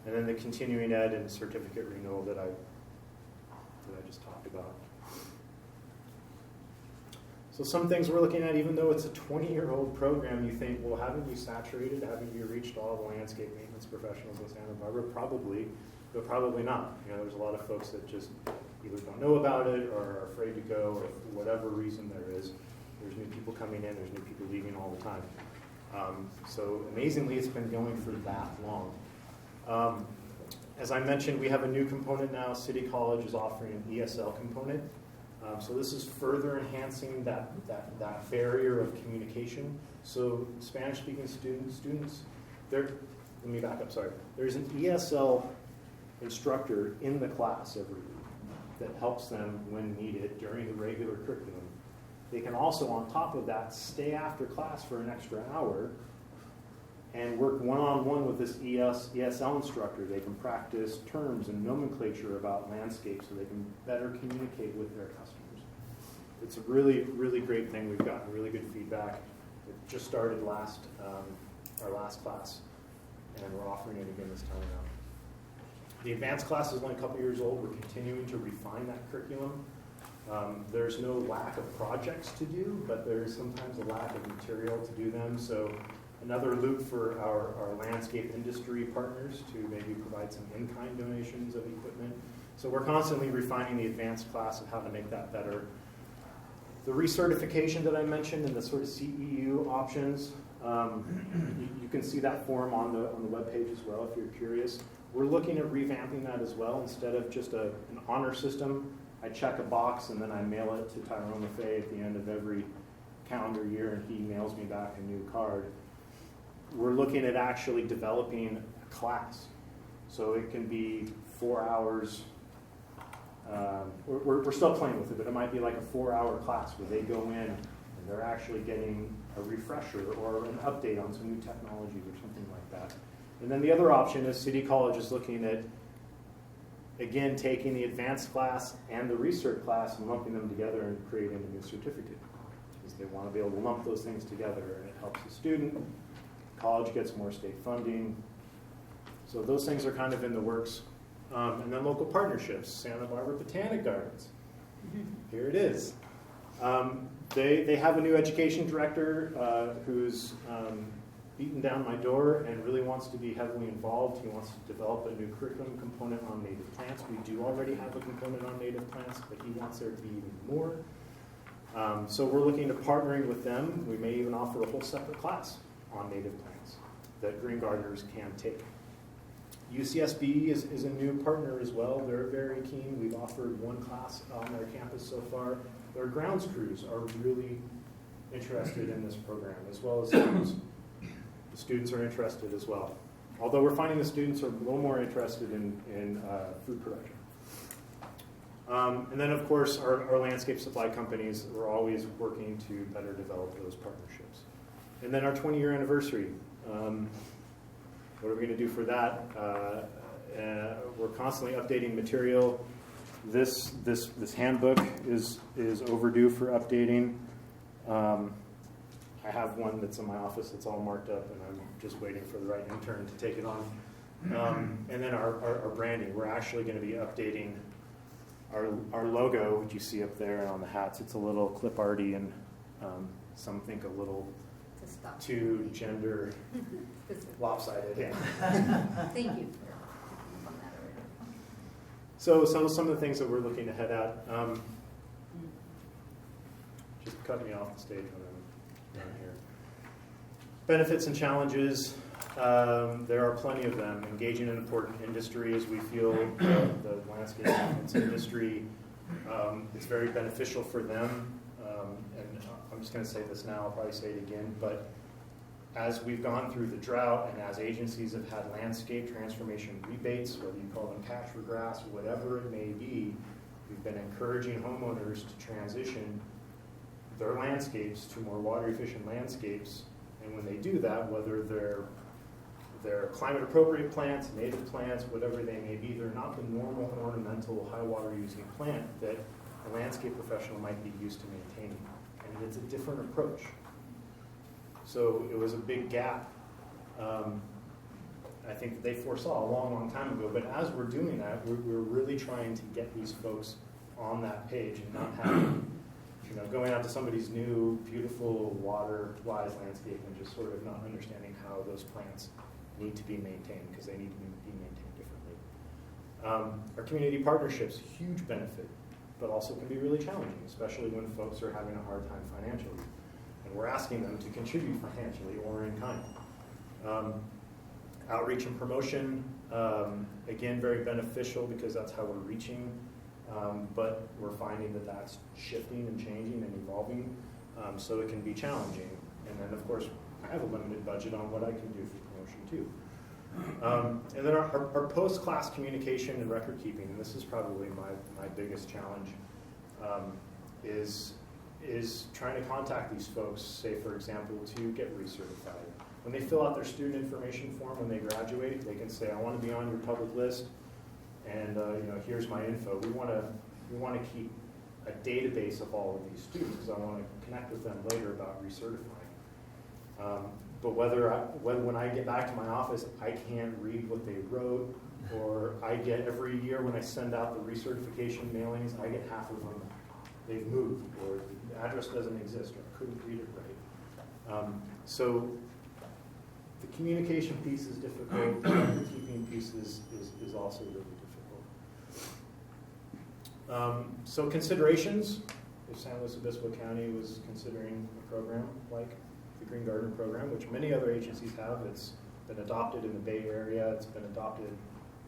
And then the continuing ed and certificate renewal that I just talked about. So some things we're looking at, even though it's a 20-year-old program, you think, well, haven't you saturated? Haven't you reached all the landscape maintenance professionals in Santa Barbara? Probably, but probably not. There's a lot of folks that just either don't know about it or are afraid to go, or for whatever reason there is. There's new people coming in, there's new people leaving all the time. So amazingly, it's been going for that long. As I mentioned, we have a new component now. City College is offering an ESL component. So this is further enhancing that barrier of communication. So Spanish-speaking students, let me back up, sorry. There's an ESL instructor in the class every week that helps them when needed during the regular curriculum. They can also, on top of that, stay after class for an extra hour and work one-on-one with this ESL instructor. They can practice terms and nomenclature about landscape so they can better communicate with their customers. It's a really, really great thing. We've gotten really good feedback. It just started our last class, and we're offering it again this time around. The advanced class is only a couple years old. We're continuing to refine that curriculum. There's no lack of projects to do, but there's sometimes a lack of material to do them. So another loop for our landscape industry partners to maybe provide some in-kind donations of equipment. So we're constantly refining the advanced class and how to make that better. The recertification that I mentioned and the sort of CEU options, you can see that form on the webpage as well if you're curious. We're looking at revamping that as well. Instead of just an honor system, I check a box and then I mail it to Tyrone LaFay at the end of every calendar year, and he mails me back a new card. We're looking at actually developing a class. So it can be 4 hours. We're still playing with it, but it might be like a 4-hour class where they go in and they're actually getting a refresher or an update on some new technologies or something like that. And then the other option is City College is looking at, again, taking the advanced class and the research class and lumping them together and creating a new certificate. Because they want to be able to lump those things together, and it helps the student. College gets more state funding. So those things are kind of in the works. And then local partnerships, Santa Barbara Botanic Gardens. Here it is. They have a new education director who's beaten down my door and really wants to be heavily involved. He wants to develop a new curriculum component on native plants. We do already have a component on native plants, but he wants there to be even more. So we're looking to partnering with them. We may even offer a whole separate class on native plants that green gardeners can take. UCSB is a new partner as well. They're very keen. We've offered one class on their campus so far. Their grounds crews are really interested in this program, as well as students. The students are interested as well. Although we're finding the students are a little more interested in food production. And then, of course, our landscape supply companies, we're always working to better develop those partnerships. And then our 20-year anniversary. What are we going to do for that? We're constantly updating material. This handbook is overdue for updating. I have one that's in my office that's all marked up, and I'm just waiting for the right intern to take it on. And then our branding. We're actually going to be updating our logo, which you see up there on the hats. It's a little clip arty, and some think a little too gender lopsided. Yeah. Thank you. So some of the things that we're looking to head at. Just cut me off the stage when I'm down here. Benefits and challenges. There are plenty of them. Engaging in important industry, as we feel the landscape maintenance industry, it's very beneficial for them. And I'm just going to say this now, I'll probably say it again, but as we've gone through the drought and as agencies have had landscape transformation rebates, whether you call them cash for grass, whatever it may be, we've been encouraging homeowners to transition their landscapes to more water efficient landscapes. And when they do that, whether they're climate appropriate plants, native plants, whatever they may be, they're not the normal ornamental high water using plant that a landscape professional might be used to maintaining. And it's a different approach. So it was a big gap I think that they foresaw a long, long time ago. But as we're doing that, we're really trying to get these folks on that page and not having, going out to somebody's new, beautiful, water-wise landscape and just sort of not understanding how those plants need to be maintained, because they need to be maintained differently. Our community partnerships, huge benefit, but also can be really challenging, especially when folks are having a hard time financially. And we're asking them to contribute financially or in kind. Outreach and promotion, again, very beneficial because that's how we're reaching, but we're finding that that's shifting and changing and evolving, so it can be challenging. And then, of course, I have a limited budget on what I can do for promotion too. And then our post-class communication and record keeping, and this is probably my biggest challenge, is trying to contact these folks, say, for example, to get recertified. When they fill out their student information form when they graduate, they can say, I want to be on your public list, and here's my info. We want to keep a database of all of these students, because I want to connect with them later about recertifying. But when I get back to my office, I can't read what they wrote, or I get every year when I send out the recertification mailings, I get half of them. They've moved, or the address doesn't exist, or I couldn't read it right. So the communication piece is difficult. The record keeping piece is also really difficult. So considerations, if San Luis Obispo County was considering a program like the Green Garden program, which many other agencies have. It's been adopted in the Bay Area. It's been adopted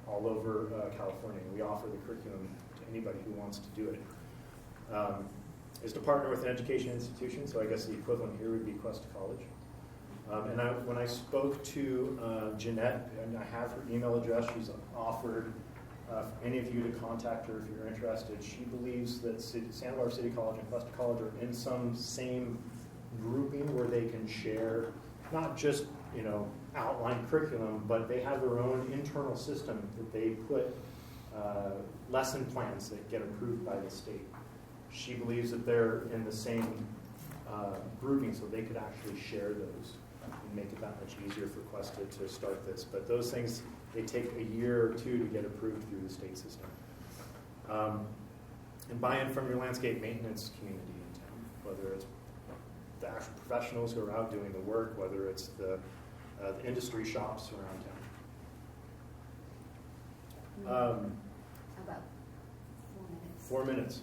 all over California. We offer the curriculum to anybody who wants to do it. Is to partner with an education institution, so I guess the equivalent here would be Cuesta College. And when I spoke to Jeanette, and I have her email address, she's offered for any of you to contact her if you're interested. She believes that Santa Barbara City College and Cuesta College are in some same grouping where they can share not just outline curriculum, but they have their own internal system that they put lesson plans that get approved by the state. She believes that they're in the same grouping, so they could actually share those and make it that much easier for Cuesta to start this. But those things, they take a year or two to get approved through the state system. And buy-in from your landscape maintenance community in town, whether it's the actual professionals who are out doing the work, whether it's the industry shops around town. About 4 minutes.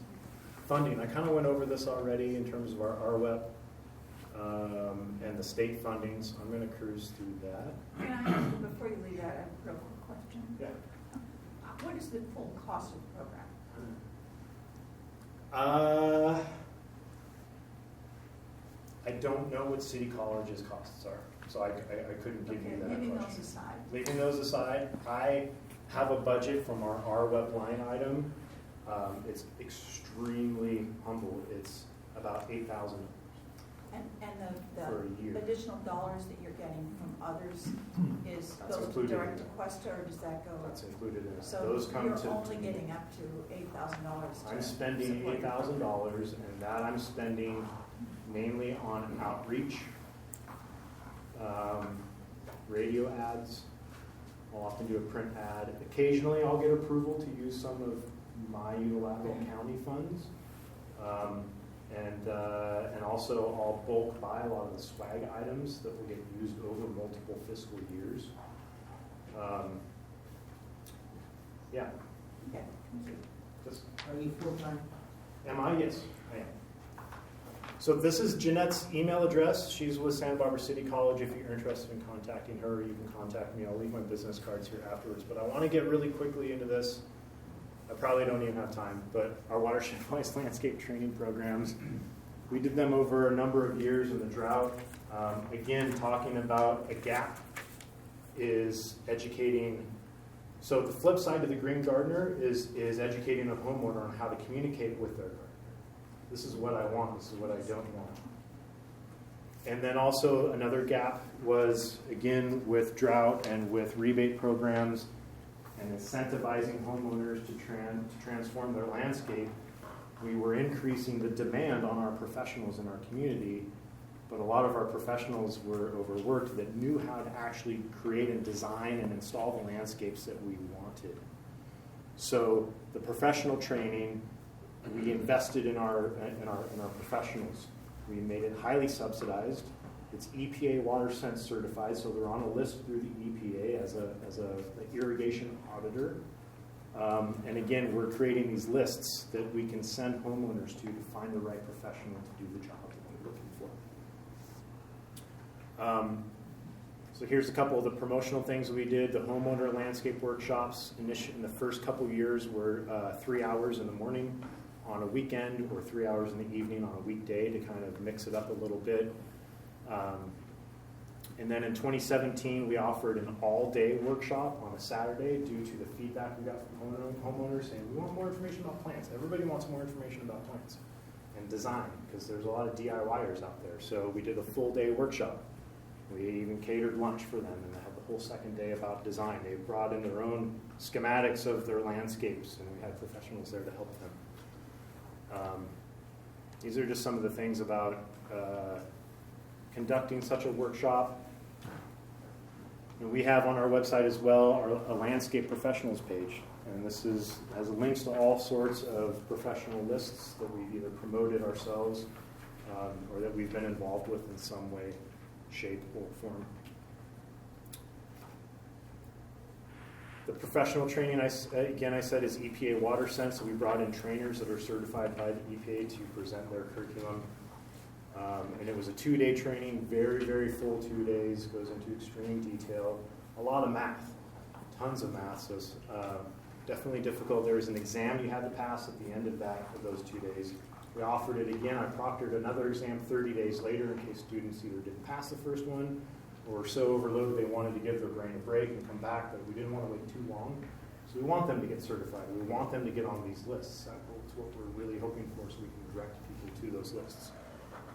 Funding. I kind of went over this already in terms of our RWEP and the state funding, so I'm going to cruise through that. Can I ask you, before you leave that, I have a real quick question? Yeah. What is the full cost of the program? I don't know what City College's costs are, so I couldn't give you that Leaving question. those aside. Leaving those aside, I have a budget from our RWEP line item. It's extremely humble. It's about $8,000 And for a year. the additional dollars that you're getting from others That's goes included direct in to it. Cuesta, or does that go? That's included in it. So Those come you're to only me. getting up to $8,000. I'm spending support your program. $8,000, and that I'm spending mainly on outreach, radio ads. I'll often do a print ad. Occasionally, I'll get approval to use some of my unilateral county funds, and also I'll bulk buy a lot of the swag items that will get used over multiple fiscal years. Yeah. Okay. Just, Are you full-time? am I? Yes, I am. So this is Jeanette's email address. She's with Santa Barbara City College. If you're interested in contacting her, you can contact me. I'll leave my business cards here afterwards. But I want to get really quickly into this. I probably don't even have time, but our watershed-wise landscape training programs, we did them over a number of years in the drought. Again, talking about a gap is educating. So the flip side of the Green Gardener is educating a homeowner on how to communicate with their gardener. This is what I want. This is what I don't want. And then also another gap was, again, with drought and with rebate programs and incentivizing homeowners to transform their landscape, we were increasing the demand on our professionals in our community, but a lot of our professionals were overworked that knew how to actually create and design and install the landscapes that we wanted. So the professional training, we invested in our professionals. We made it highly subsidized. It's EPA WaterSense certified, so they're on a list through the EPA as an irrigation auditor. And again, we're creating these lists that we can send homeowners to find the right professional to do the job that they're looking for. So here's a couple of the promotional things we did. The homeowner landscape workshops in the first couple years were 3 hours in the morning on a weekend or 3 hours in the evening on a weekday to kind of mix it up a little bit. And then in 2017, we offered an all-day workshop on a Saturday due to the feedback we got from homeowners saying, we want more information about plants. Everybody wants more information about plants and design because there's a lot of DIYers out there. So we did a full-day workshop. We even catered lunch for them and they had the whole second day about design. They brought in their own schematics of their landscapes and we had professionals there to help them. These are just some of the things about conducting such a workshop. And we have on our website as well a landscape professionals page. And this has links to all sorts of professional lists that we've either promoted ourselves or that we've been involved with in some way, shape, or form. The professional training, I said, is EPA WaterSense. So we brought in trainers that are certified by the EPA to present their curriculum. And it was a 2-day training, very, very full 2 days, goes into extreme detail. A lot of math, tons of math, so it's definitely difficult. There was an exam you had to pass at the end of those 2 days. We offered it again. I proctored another exam 30 days later in case students either didn't pass the first one or were so overloaded they wanted to give their brain a break and come back, but we didn't want to wait too long. So we want them to get certified. We want them to get on these lists. That's what we're really hoping for, so we can direct people to those lists.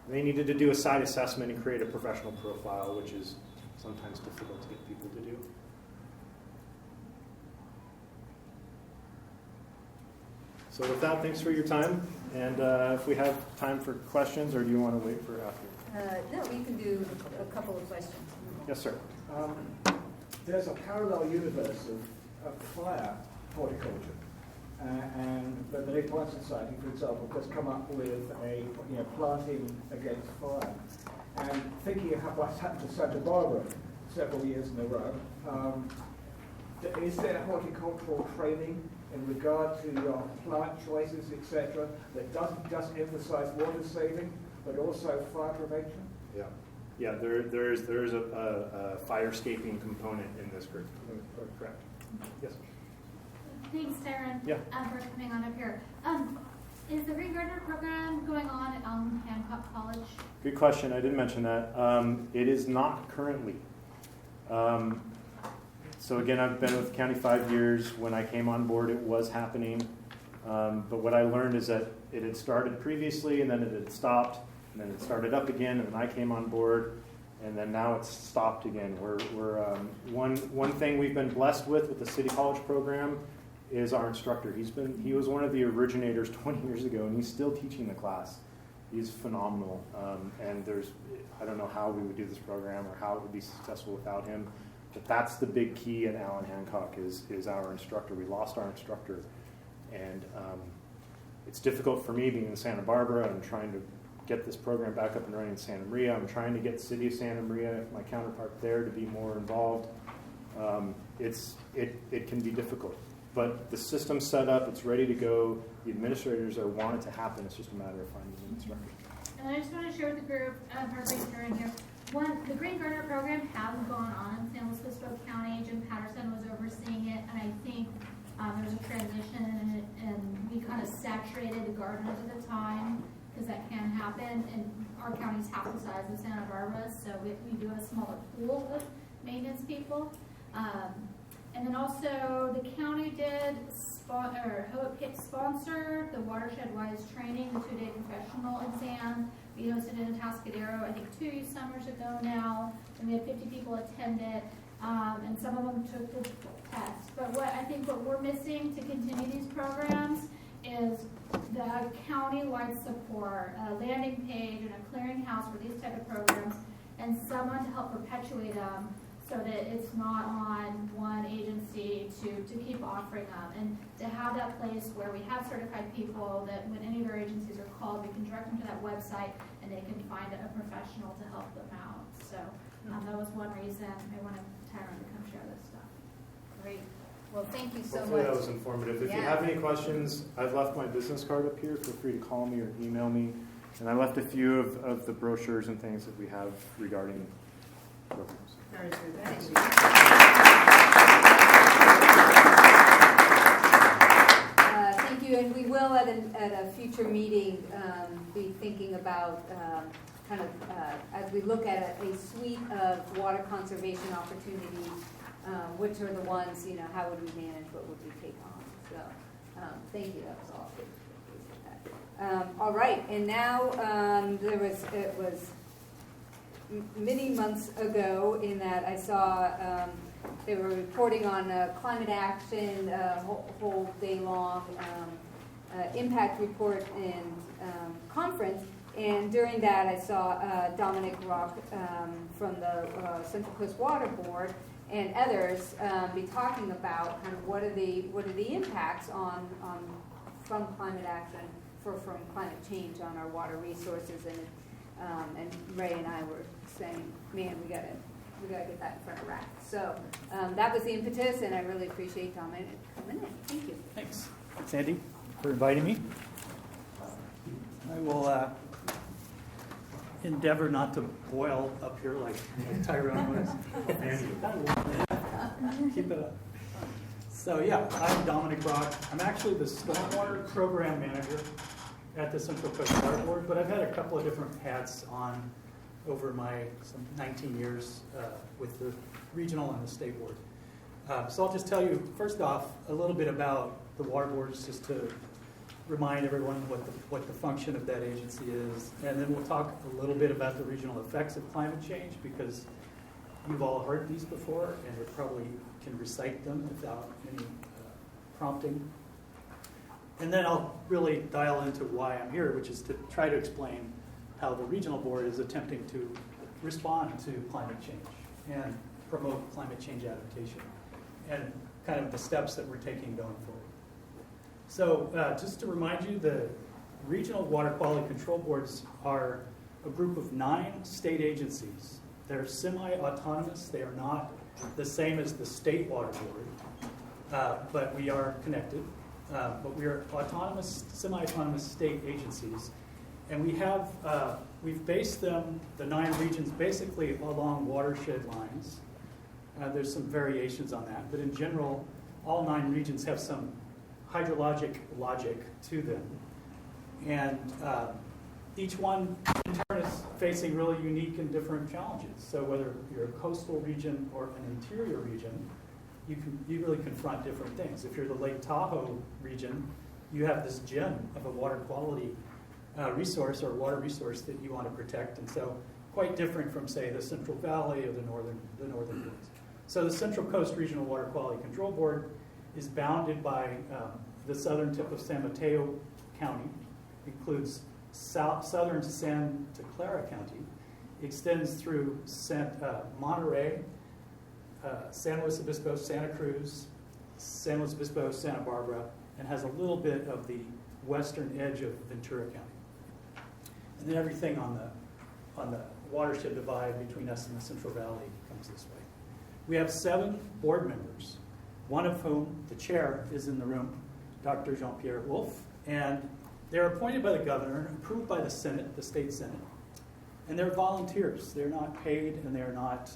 They needed to do a site assessment and create a professional profile, which is sometimes difficult to get people to do. So with that, thanks for your time. And if we have time for questions, or do you want to wait for after? No, we can do a couple of questions. Yes, sir. There's a parallel universe of fire horticulture. But the Lake Plant Society, for example, has come up with a planting against fire. And thinking of what's happened to Santa Barbara several years in a row, is there horticultural training in regard to your plant choices, etc., that doesn't just emphasize water saving, but also fire prevention? Yeah. There is a firescaping component in this group. Correct. Yes. Thanks, Darren. Yeah. For coming on up here. Is the Green Gardener program going on at Hancock College? Good question. I didn't mention that. It is not currently. So again, I've been with the county 5 years. When I came on board, it was happening. But what I learned is that it had started previously, and then it had stopped, and then it started up again, and then I came on board, and then now it's stopped again. One thing we've been blessed with the City College program is our instructor. He was one of the originators 20 years ago, and he's still teaching the class. He's phenomenal, and I don't know how we would do this program or how it would be successful without him. But that's the big key at Allen Hancock is our instructor. We lost our instructor, and it's difficult for me being in Santa Barbara and trying to get this program back up and running in Santa Maria. I'm trying to get the city of Santa Maria, my counterpart there, to be more involved. It can be difficult. But the system's set up, it's ready to go. The administrators want it to happen. It's just a matter of finding an instructor. And I just want to share with the group, everybody's here. One, the Green Gardener program has gone on in San Luis Obispo County. Jim Patterson was overseeing it, and I think there was a transition, and we kind of saturated the gardeners at the time, because that can happen, and our county's half the size of Santa Barbara, so we do have a smaller pool of maintenance people. And then also the county did sponsor the Watershed Wise training, the 2-day professional exam. We hosted it in Atascadero, I think 2 summers ago now, and we had 50 people attend it, and some of them took the test. But what we're missing to continue these programs is the county-wide support, a landing page and a clearinghouse for these type of programs, and someone to help perpetuate them so that it's not on one agency to keep offering them, and to have that place where we have certified people that when any of our agencies are called, we can direct them to that website and they can find a professional to help them out. So that was one reason I wanted Tyrone to come share this stuff. Great. Well, thank you so Hopefully much. that was informative. If you Yeah. have any questions, I've left my business card up here. Feel free to call me or email me. And I left a few of the brochures and things that we have regarding programs. Very good. Thank you. Thank you, and we will at a future meeting be thinking about as we look at a suite of water conservation opportunities, which are the ones, how would we manage, what would we take on? So, thank you, that was all good. All right, and now it was many months ago in that I saw they were reporting on climate action whole day long impact report and conference, and during that I saw Dominic Rock from the Central Coast Water Board and others be talking about kind of what are the impacts from climate action from climate change on our water resources, and Ray and I were saying, man, we gotta get that in front of WRAC. So that was the impetus, and I really appreciate Dominic coming in. Thank you. Thanks, Sandy, for inviting me. I will endeavor not to boil up here like Tyrone was. Keep it up. So yeah, I'm Dominic Rock. I'm actually the Stormwater Program Manager at the Central Coast Water Board, but I've had a couple of different hats on over my 19 years with the regional and the state board. So I'll just tell you, first off, a little bit about the water boards, just to remind everyone what the function of that agency is, and then we'll talk a little bit about the regional effects of climate change, because you've all heard these before, and you probably can recite them without any prompting. And then I'll really dial into why I'm here, which is to try to explain how the regional board is attempting to respond to climate change and promote climate change adaptation, and kind of the steps that we're taking going forward. So just to remind you, the regional water quality control boards are a group of 9 state agencies. They're semi-autonomous. They are not the same as the state water board, but we are connected. But we are autonomous, semi-autonomous state agencies, and we've based them, the 9 regions, basically along watershed lines. There's some variations on that, but in general, all 9 regions have some hydrologic logic to them, and each one in turn is facing really unique and different challenges. So whether you're a coastal region or an interior region, you really confront different things. If you're the Lake Tahoe region, you have this gem of a water quality resource or water resource that you want to protect, and so quite different from, say, the Central Valley or the northern regions. So the Central Coast Regional Water Quality Control Board is bounded by the southern tip of San Mateo County, includes southern Santa Clara County, extends through Monterey, San Luis Obispo, Santa Cruz, San Luis Obispo, Santa Barbara, and has a little bit of the western edge of Ventura County. And then everything on the watershed divide between us and the Central Valley comes this way. We have 7 board members, one of whom, the chair, is in the room, Dr. Jean-Pierre Wolf, and they're appointed by the governor, approved by the Senate, the state Senate, and they're volunteers. They're not paid, and they're not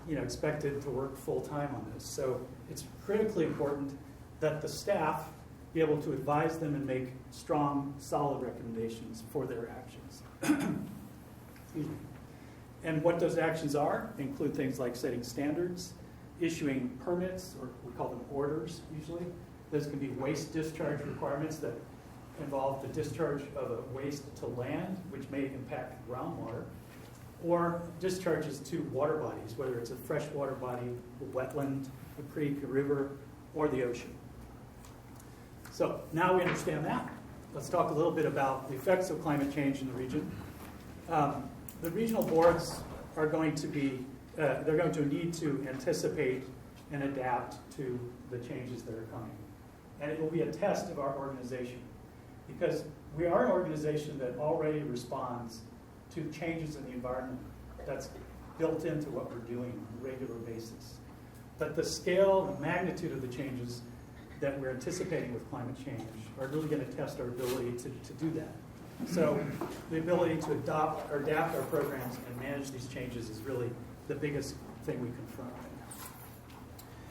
expected to work full-time on this. So it's critically important that the staff be able to advise them and make strong, solid recommendations for their actions. Excuse me. And what those actions are include things like setting standards, issuing permits, or we call them orders usually. Those can be waste discharge requirements that involve the discharge of a waste to land, which may impact groundwater, or discharges to water bodies, whether it's a freshwater body, a wetland, a creek, a river, or the ocean. So now we understand that. Let's talk a little bit about the effects of climate change in the region. The regional boards are going to be, they're going to need to anticipate and adapt to the changes that are coming. And it will be a test of our organization, because we are an organization that already responds to changes in the environment. That's built into what we're doing on a regular basis. But the scale and magnitude of the changes that we're anticipating with climate change are really going to test our ability to do that. So the ability to adapt our programs and manage these changes is really the biggest thing we confront right now.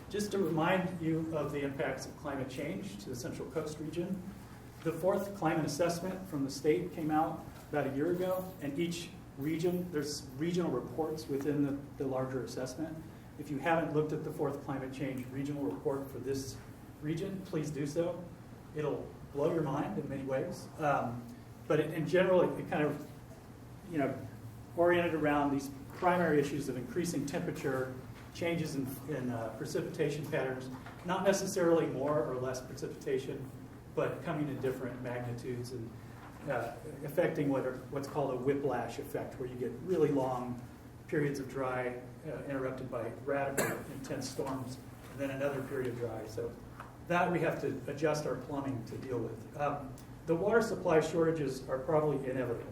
Just to remind you of the impacts of climate change to the Central Coast region, the 4th climate assessment from the state came out about a year ago, and each region, there's regional reports within the larger assessment. If you haven't looked at the 4th climate change regional report for this region, please do so. It'll blow your mind in many ways. But in general, it kind of, oriented around these primary issues of increasing temperature, changes in precipitation patterns, not necessarily more or less precipitation, but coming in different magnitudes and affecting what's called a whiplash effect, where you get really long periods of dry interrupted by radical intense storms, and then another period of dry. So that we have to adjust our plumbing to deal with. The water supply shortages are probably inevitable.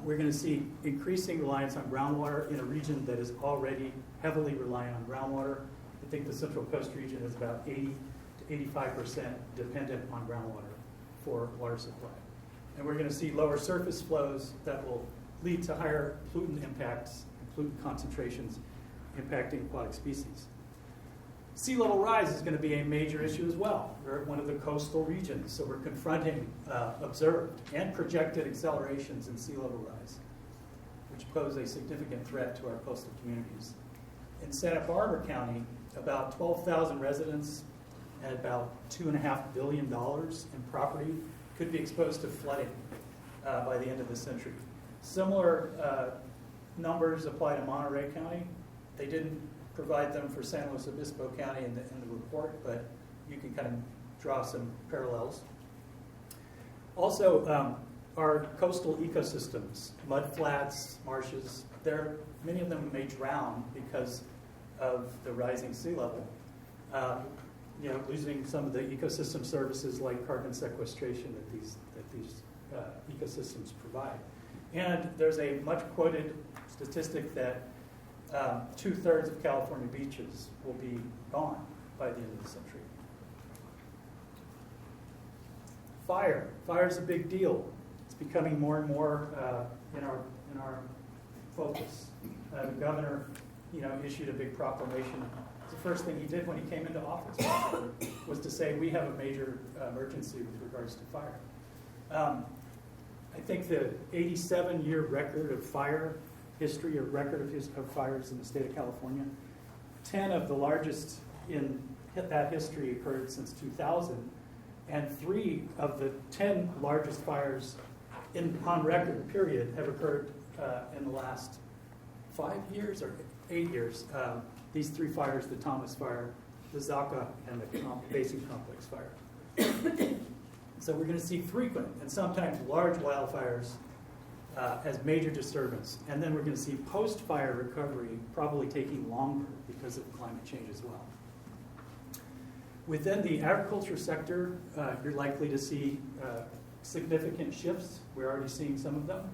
We're going to see increasing reliance on groundwater in a region that is already heavily reliant on groundwater. I think the Central Coast region is about 80 to 85% dependent on groundwater for water supply. And we're going to see lower surface flows that will lead to higher pollutant impacts and pollutant concentrations impacting aquatic species. Sea level rise is going to be a major issue as well. We're one of the coastal regions, so we're confronting observed and projected accelerations in sea level rise, which pose a significant threat to our coastal communities. In Santa Barbara County, about 12,000 residents and about $2.5 billion in property could be exposed to flooding by the end of the century. Similar numbers apply to Monterey County. They didn't provide them for San Luis Obispo County in the report, but you can kind of draw some parallels. Also, our coastal ecosystems, mudflats, marshes, many of them may drown because of the rising sea level. Losing some of the ecosystem services like carbon sequestration that these ecosystems provide. And there's a much quoted statistic that 2/3 of California beaches will be gone by the end of the century. Fire is a big deal. It's becoming more and more in our focus. The governor, issued a big proclamation. The first thing he did when he came into office was to say we have a major emergency with regards to fire. I think the 87-year record of fire history or record of fires in the state of California, 10 of the largest in that history occurred since 2000, and 3 of the 10 largest fires on record, period, have occurred in the last 5 years or 8 years. These 3 fires, the Thomas Fire, the Zaca, and the Basin Complex Fire. So we're going to see frequent and sometimes large wildfires as major disturbance. And then we're going to see post-fire recovery probably taking longer because of climate change as well. Within the agriculture sector, you're likely to see significant shifts. We're already seeing some of them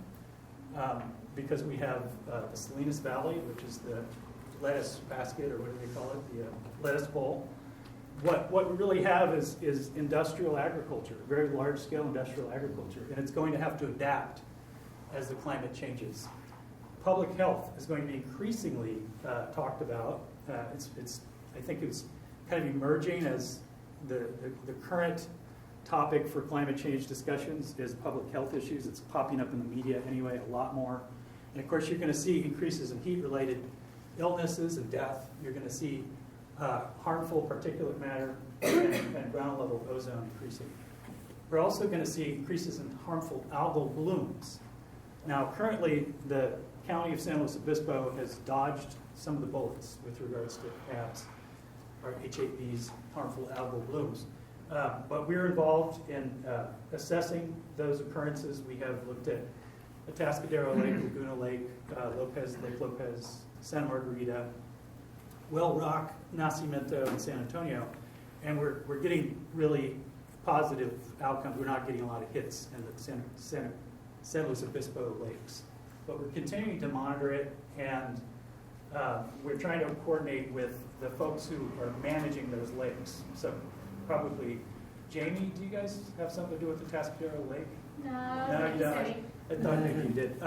because we have the Salinas Valley, which is the lettuce basket, or what do they call it, the lettuce bowl. What we really have is industrial agriculture, very large-scale industrial agriculture, and it's going to have to adapt as the climate changes. Public health is going to be increasingly talked about. I think it's kind of emerging as the current topic for climate change discussions is public health issues. It's popping up in the media anyway a lot more. And of course, you're going to see increases in heat-related illnesses and death. You're going to see harmful particulate matter and ground level ozone increasing. We're also going to see increases in harmful algal blooms. Now, currently, the county of San Luis Obispo has dodged some of the bullets with regards to HABs, or HABs, harmful algal blooms. But we're involved in assessing those occurrences. We have looked at Atascadero Lake, Laguna Lake, Lake Lopez, Santa Margarita, WRAC, Nacimiento, and San Antonio, and we're getting really positive outcomes. We're not getting a lot of hits in the San Luis Obispo lakes, but we're continuing to monitor it, and we're trying to coordinate with the folks who are managing those lakes. So probably, Jamie, do you guys have something to do with the Atascadero Lake? No, you don't. I thought maybe you did.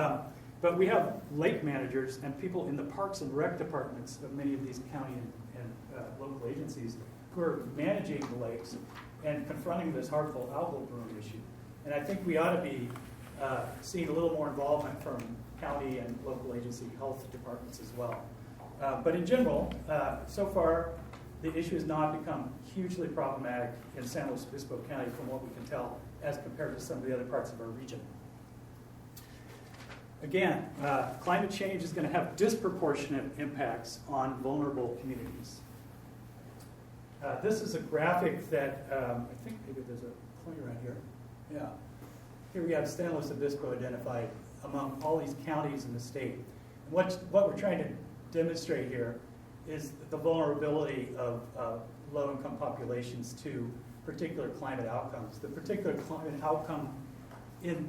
But we have lake managers and people in the parks and rec departments of many of these county and local agencies who are managing the lakes and confronting this harmful algal bloom issue. And I think we ought to be seeing a little more involvement from county and local agency health departments as well. But in general, so far, the issue has not become hugely problematic in San Luis Obispo County from what we can tell as compared to some of the other parts of our region. Again, climate change is going to have disproportionate impacts on vulnerable communities. This is a graphic that I think maybe there's a pointer right here. Yeah. Here we have San Luis Obispo identified among all these counties in the state. And what we're trying to demonstrate here is the vulnerability of low-income populations to particular climate outcomes. The particular climate outcome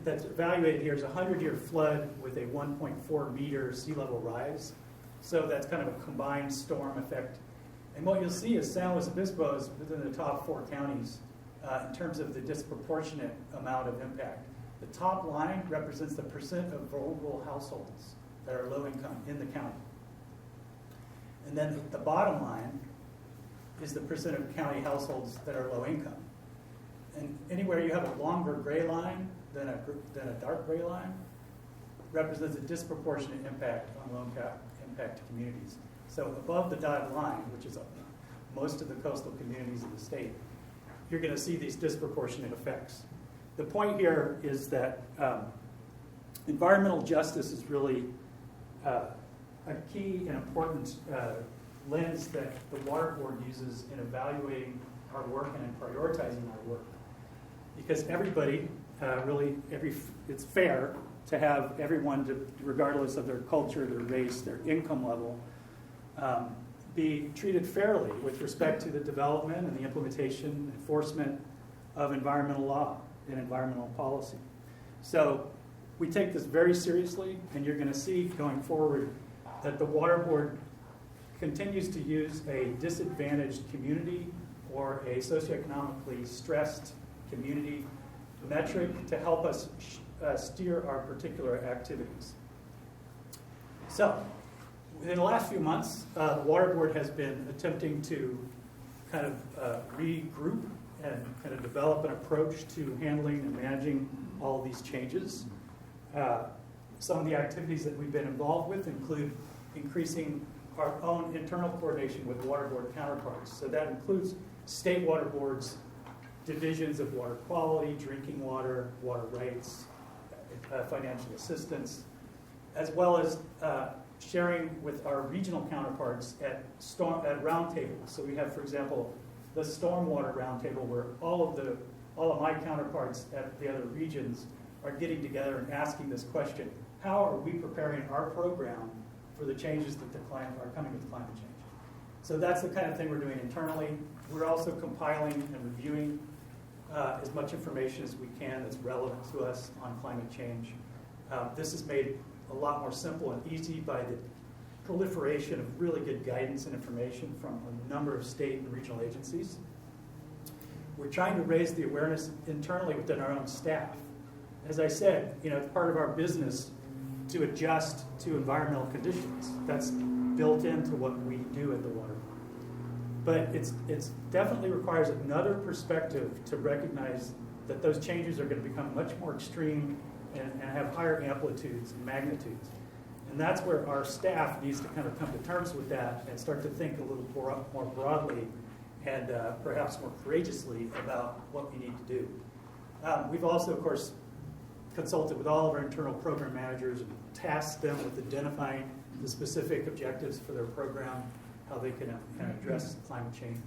that's evaluated here is a 100-year flood with a 1.4 meter sea level rise. So that's kind of a combined storm effect. And what you'll see is San Luis Obispo is within the top 4 counties in terms of the disproportionate amount of impact. The top line represents the percent of vulnerable households that are low income in the county. And then the bottom line is the percent of county households that are low income. And anywhere you have a longer gray line than a dark gray line represents a disproportionate impact on low impact communities. So above the dotted line, which is most of the coastal communities in the state, you're going to see these disproportionate effects. The point here is that environmental justice is really a key and important lens that the Water Board uses in evaluating our work and in prioritizing our work. Because everybody, it's fair to have everyone, regardless of their culture, their race, their income level, be treated fairly with respect to the development and the implementation, enforcement of environmental law and environmental policy. So we take this very seriously, and you're going to see going forward that the Water Board continues to use a disadvantaged community or a socioeconomically stressed community metric to help us steer our particular activities. So, in the last few months, the Water Board has been attempting to kind of regroup and kind of develop an approach to handling and managing all of these changes. Some of the activities that we've been involved with include increasing our own internal coordination with Water Board counterparts. So that includes state water boards, divisions of water quality, drinking water, water rights, financial assistance, as well as sharing with our regional counterparts at roundtables. So we have, for example, the Stormwater Roundtable, where all of my counterparts at the other regions are getting together and asking this question: how are we preparing our program for the changes that are coming with climate change? So that's the kind of thing we're doing internally. We're also compiling and reviewing as much information as we can that's relevant to us on climate change. This is made a lot more simple and easy by the proliferation of really good guidance and information from a number of state and regional agencies. We're trying to raise the awareness internally within our own staff. As I said, it's part of our business to adjust to environmental conditions. That's built into what we do at the Water Board. But it definitely requires another perspective to recognize that those changes are going to become much more extreme and have higher amplitudes and magnitudes. And that's where our staff needs to kind of come to terms with that and start to think a little more broadly and perhaps more courageously about what we need to do. We've also, of course, consulted with all of our internal program managers and tasked them with identifying the specific objectives for their program, how they can address climate change.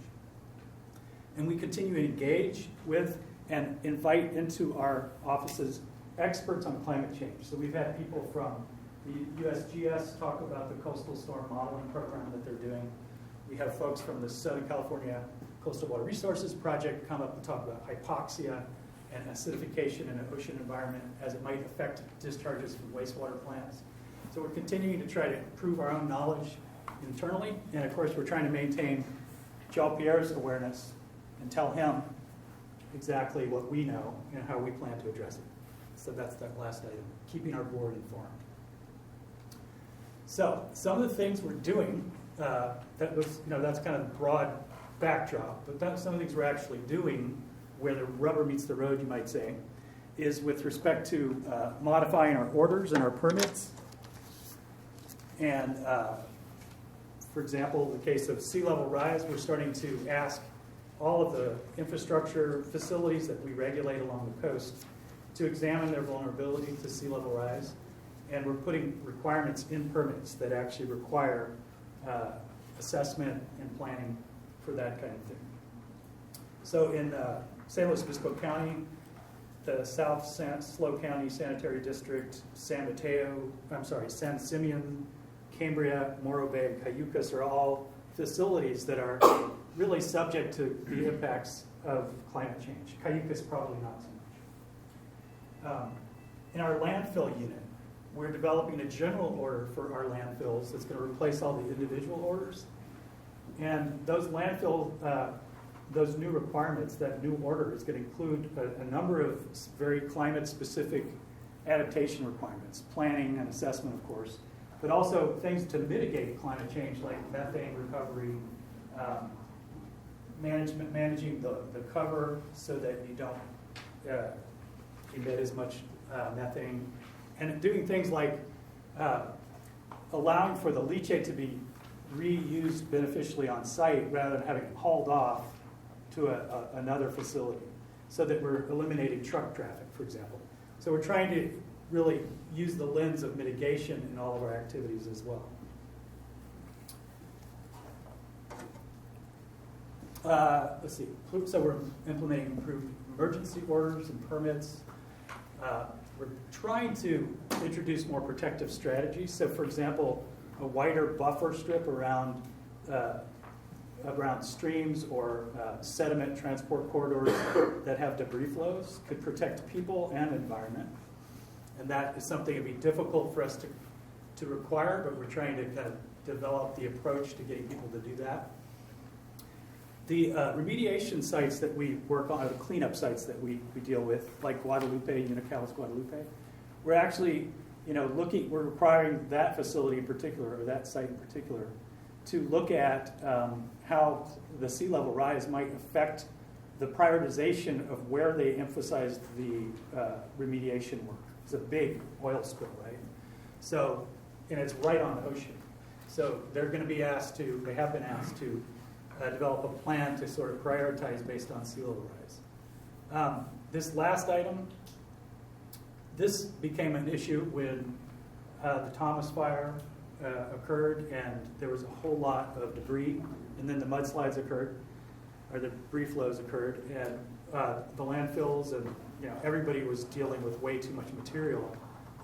And we continue to engage with and invite into our offices experts on climate change. So we've had people from the USGS talk about the coastal storm modeling program that they're doing. We have folks from the Southern California Coastal Water Resources Project come up and talk about hypoxia and acidification in an ocean environment as it might affect discharges from wastewater plants. So we're continuing to try to improve our own knowledge internally, and of course we're trying to maintain Joe Pierre's awareness and tell him exactly what we know and how we plan to address it. So that's that last item, keeping our board informed. So some of the things we're doing, that's kind of the broad backdrop, but some of the things we're actually doing where the rubber meets the road, you might say, is with respect to modifying our orders and our permits. And for example, in the case of sea level rise, we're starting to ask all of the infrastructure facilities that we regulate along the coast to examine their vulnerability to sea level rise. And we're putting requirements in permits that actually require assessment and planning for that kind of thing. So in San Luis Obispo County, the South SLO County Sanitary District, San Simeon, Cambria, Morro Bay, and Cayucas are all facilities that are really subject to the impacts of climate change. Cayucas probably not so much. In our landfill unit, we're developing a general order for our landfills that's going to replace all the individual orders. And those landfill, those new requirements, that new order is going to include a number of very climate-specific adaptation requirements, planning and assessment, of course, but also things to mitigate climate change like methane recovery, managing the cover so that you don't emit as much methane, and doing things like allowing for the leachate to be reused beneficially on site rather than having it hauled off to another facility, so that we're eliminating truck traffic, for example. So we're trying to really use the lens of mitigation in all of our activities as well. Let's see. So we're implementing improved emergency orders and permits. We're trying to introduce more protective strategies. So, for example, a wider buffer strip around streams or sediment transport corridors that have debris flows could protect people and environment. And that is something that would be difficult for us to require, but we're trying to kind of develop the approach to getting people to do that. The remediation sites that we work on, or the cleanup sites that we deal with, like Guadalupe, Unical's Guadalupe, we're actually, we're requiring that facility in particular, or that site in particular, to look at how the sea level rise might affect the prioritization of where they emphasized the remediation work. It's a big oil spill, right? So, and it's right on the ocean. So they're going to be asked to, they have been asked to develop a plan to sort of prioritize based on sea level rise. This last item, this became an issue when the Thomas fire occurred, and there was a whole lot of debris, and then the mudslides occurred, or the debris flows occurred, and the landfills and everybody was dealing with way too much material,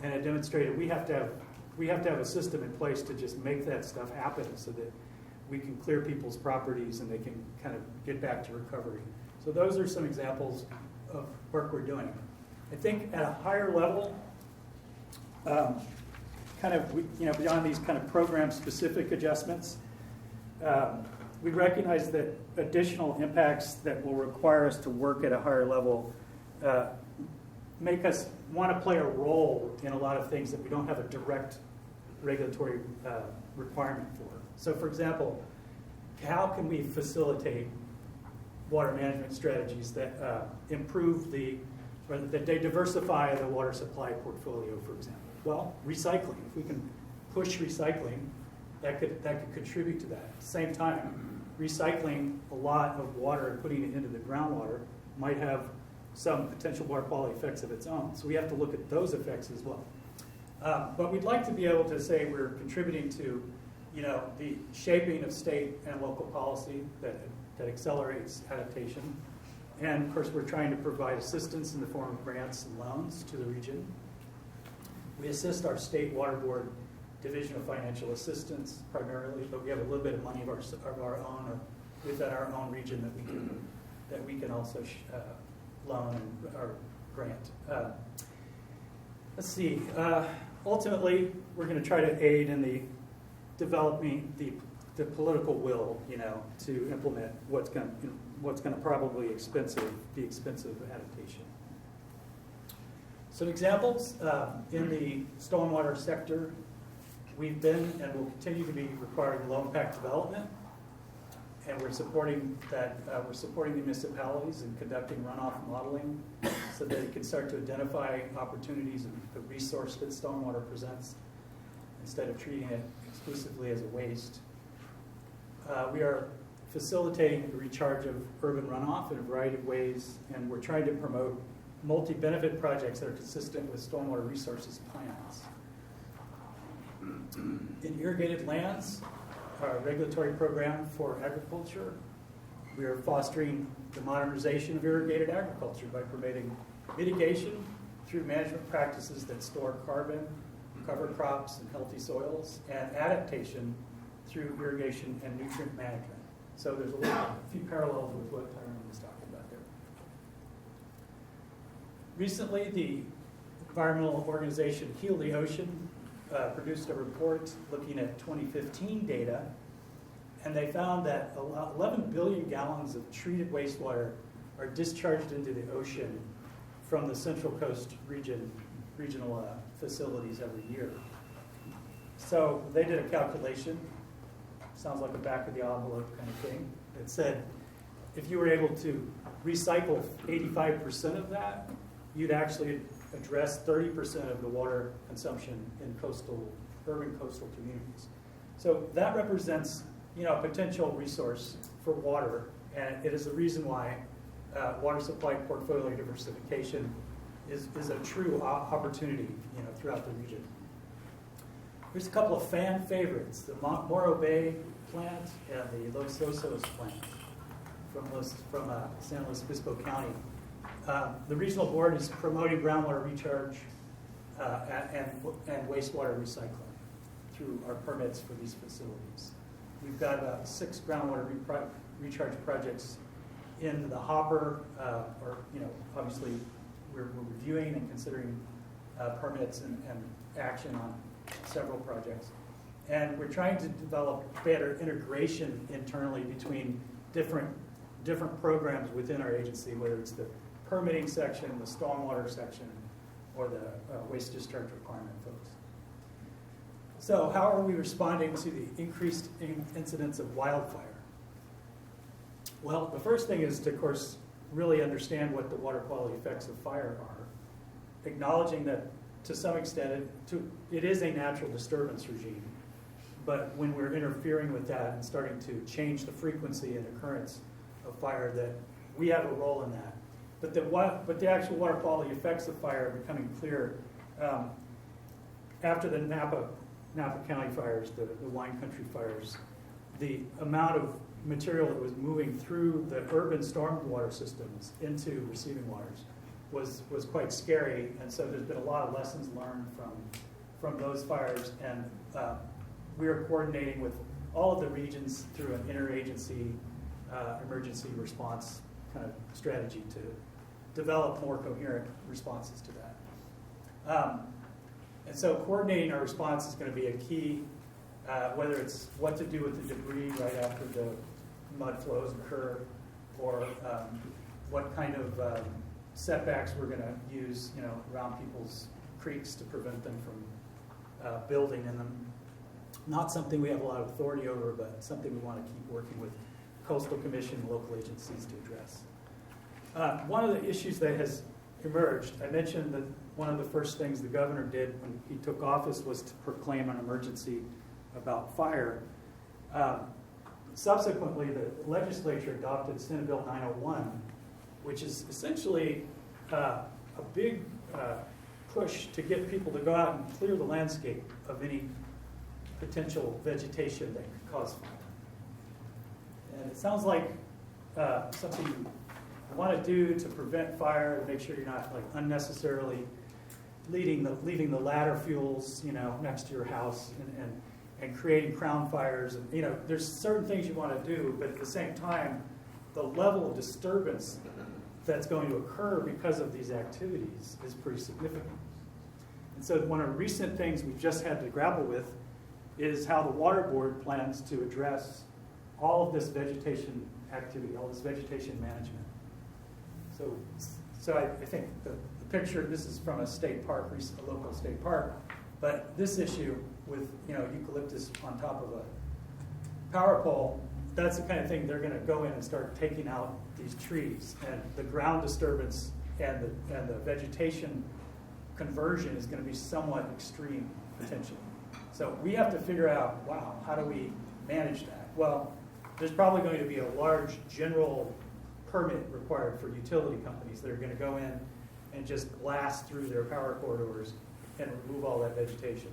and it demonstrated we have to have a system in place to just make that stuff happen so that we can clear people's properties and they can kind of get back to recovery. So those are some examples of work we're doing. I think at a higher level, beyond these kind of program-specific adjustments, we recognize that additional impacts that will require us to work at a higher level make us want to play a role in a lot of things that we don't have a direct regulatory requirement for. So, for example, how can we facilitate water management strategies that improve that they diversify the water supply portfolio, for example? Well, recycling. If we can push recycling, that could contribute to that. At the same time, recycling a lot of water and putting it into the groundwater might have some potential water quality effects of its own. So we have to look at those effects as well. But we'd like to be able to say we're contributing to, the shaping of state and local policy that that accelerates adaptation. And of course, we're trying to provide assistance in the form of grants and loans to the region. We assist our state water board division of financial assistance primarily, but we have a little bit of money of our own or within our own region that we can also loan or grant. Let's see. Ultimately, we're going to try to aid in the developing the political will, to implement what's going to probably be expensive adaptation. Some examples in the stormwater sector, we've been and will continue to be requiring low impact development, and we're supporting that. We're supporting the municipalities in conducting runoff modeling so that it can start to identify opportunities and the resource that stormwater presents instead of treating it exclusively as a waste. We are facilitating the recharge of urban runoff in a variety of ways, and we're trying to promote multi-benefit projects that are consistent with stormwater resources plans. In irrigated lands, our regulatory program for agriculture, we are fostering the modernization of irrigated agriculture by promoting mitigation through management practices that store carbon, cover crops and healthy soils, and adaptation through irrigation and nutrient management. So there's a few parallels with what Tyrone was talking about there. Recently, the environmental organization Heal the Ocean produced a report looking at 2015 data, and they found that 11 billion gallons of treated wastewater are discharged into the ocean from the Central Coast regional facilities every year. So they did a calculation, sounds like a back of the envelope kind of thing. It said if you were able to recycle 85% of that, you'd actually address 30% of the water consumption in urban coastal communities. So that represents, a potential resource for water, and it is the reason why water supply portfolio diversification is a true opportunity, throughout the region. Here's a couple of fan favorites: the Morro Bay plant and the Los Osos plant from San Luis Obispo County. The regional board is promoting groundwater recharge and wastewater recycling through our permits for these facilities. We've got about 6 groundwater recharge projects in the hopper, obviously we're reviewing and considering permits and action on several projects. And we're trying to develop better integration internally between different programs within our agency, whether it's the permitting section, the stormwater section, or the waste discharge requirement folks. So how are we responding to the increased incidence of wildfire? Well, the first thing is to, of course, really understand what the water quality effects of fire are, acknowledging that to some extent it is a natural disturbance regime, but when we're interfering with that and starting to change the frequency and occurrence of fire, that we have a role in that. But the actual water quality effects of fire are becoming clear after the Napa County fires, the wine country fires. The amount of material that was moving through the urban stormwater systems into receiving waters was quite scary, and so there's been a lot of lessons learned from those fires, and we are coordinating with all of the regions through an interagency emergency response kind of strategy to develop more coherent responses to that. And so coordinating our response is going to be a key, whether it's what to do with the debris right after the mud flows occur, or what kind of setbacks we're going to use, around people's creeks to prevent them from building in them. Not something we have a lot of authority over, but something we want to keep working with Coastal Commission and local agencies to address. One of the issues that has emerged, I mentioned that one of the first things the governor did when he took office was to proclaim an emergency about fire. Subsequently, the legislature adopted Senate Bill 901, which is essentially a big push to get people to go out and clear the landscape of any potential vegetation that could cause fire. And it sounds like something you want to do to prevent fire, to make sure you're not like unnecessarily leaving the ladder fuels, next to your house and creating crown fires. And, there's certain things you want to do, but at the same time, the level of disturbance that's going to occur because of these activities is pretty significant. And so one of the recent things we've just had to grapple with is how the Water Board plans to address all of this vegetation activity, all this vegetation management. So I think the picture, this is from a state park, a local state park, but this issue with eucalyptus on top of a power pole, that's the kind of thing they're going to go in and start taking out these trees, and the ground disturbance and the vegetation conversion is going to be somewhat extreme potentially. So we have to figure out, wow, how do we manage that? Well, there's probably going to be a large general permit required for utility companies that are going to go in and just blast through their power corridors and remove all that vegetation.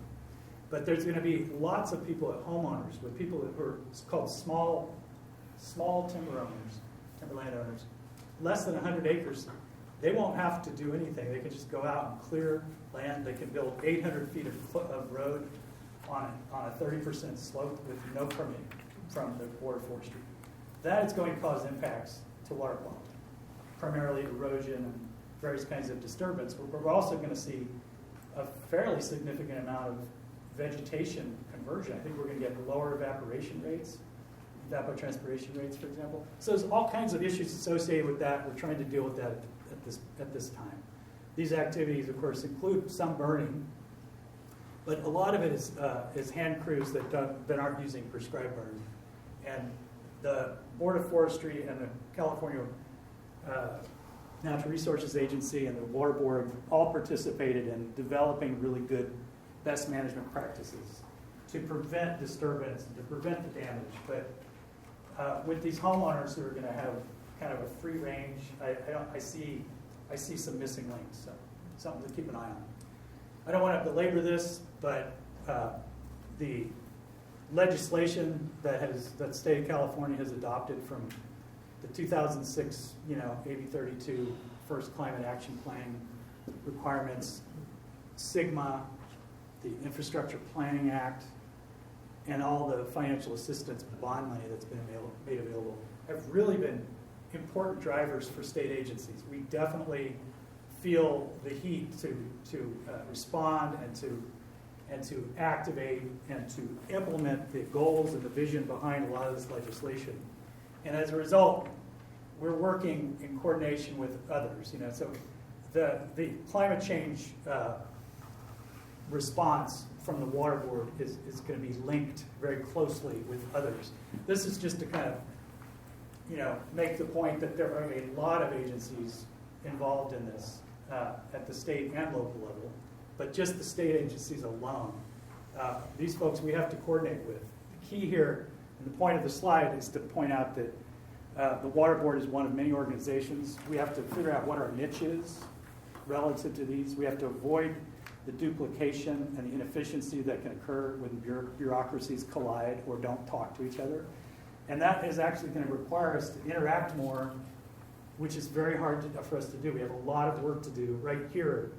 But there's going to be lots of people at homeowners, with people who are called small timberland owners, less than 100 acres. They won't have to do anything. They can just go out and clear land. They can build 800 feet of road on a 30% slope with no permit from the Board of Forestry. That is going to cause impacts to water quality, primarily erosion and various kinds of disturbance. But we're also going to see a fairly significant amount of vegetation conversion. I think we're going to get lower evaporation rates, evapotranspiration rates, for example. So there's all kinds of issues associated with that. We're trying to deal with that at this time. These activities, of course, include some burning, but a lot of it is hand crews that aren't using prescribed burning. And the Board of Forestry and the California Natural Resources Agency and the Water Board all participated in developing really good best management practices to prevent disturbance and to prevent the damage. But with these homeowners who are going to have kind of a free range, I see some missing links, so something to keep an eye on. I don't want to belabor this, but the legislation that the state of California has adopted from the 2006, AB 32 first climate action plan requirements, SIGMA, the Infrastructure Planning Act, and all the financial assistance bond money that's been made available have really been important drivers for state agencies. We definitely feel the heat to respond and to activate and to implement the goals and the vision behind a lot of this legislation. And as a result, we're working in coordination with others. So the climate change response from the Water Board is going to be linked very closely with others. This is just to kind of make the point that there are a lot of agencies involved in this at the state and local level, but just the state agencies alone. These folks we have to coordinate with. The key here, and the point of the slide, is to point out that the Water Board is one of many organizations. We have to figure out what our niche is relative to these. We have to avoid the duplication and the inefficiency that can occur when bureaucracies collide or don't talk to each other. And that is actually going to require us to interact more, which is very hard for us to do. We have a lot of work to do right here,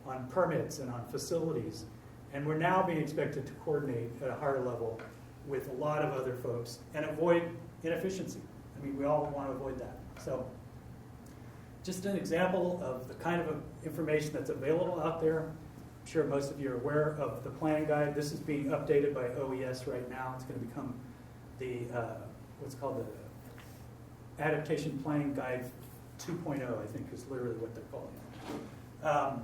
on permits and on facilities. And we're now being expected to coordinate at a higher level with a lot of other folks and avoid inefficiency. I mean, we all want to avoid that. So just an example of the kind of information that's available out there. I'm sure most of you are aware of the planning guide. This is being updated by OES right now. It's going to become the what's called the Adaptation Planning Guide 2.0, I think is literally what they're calling it.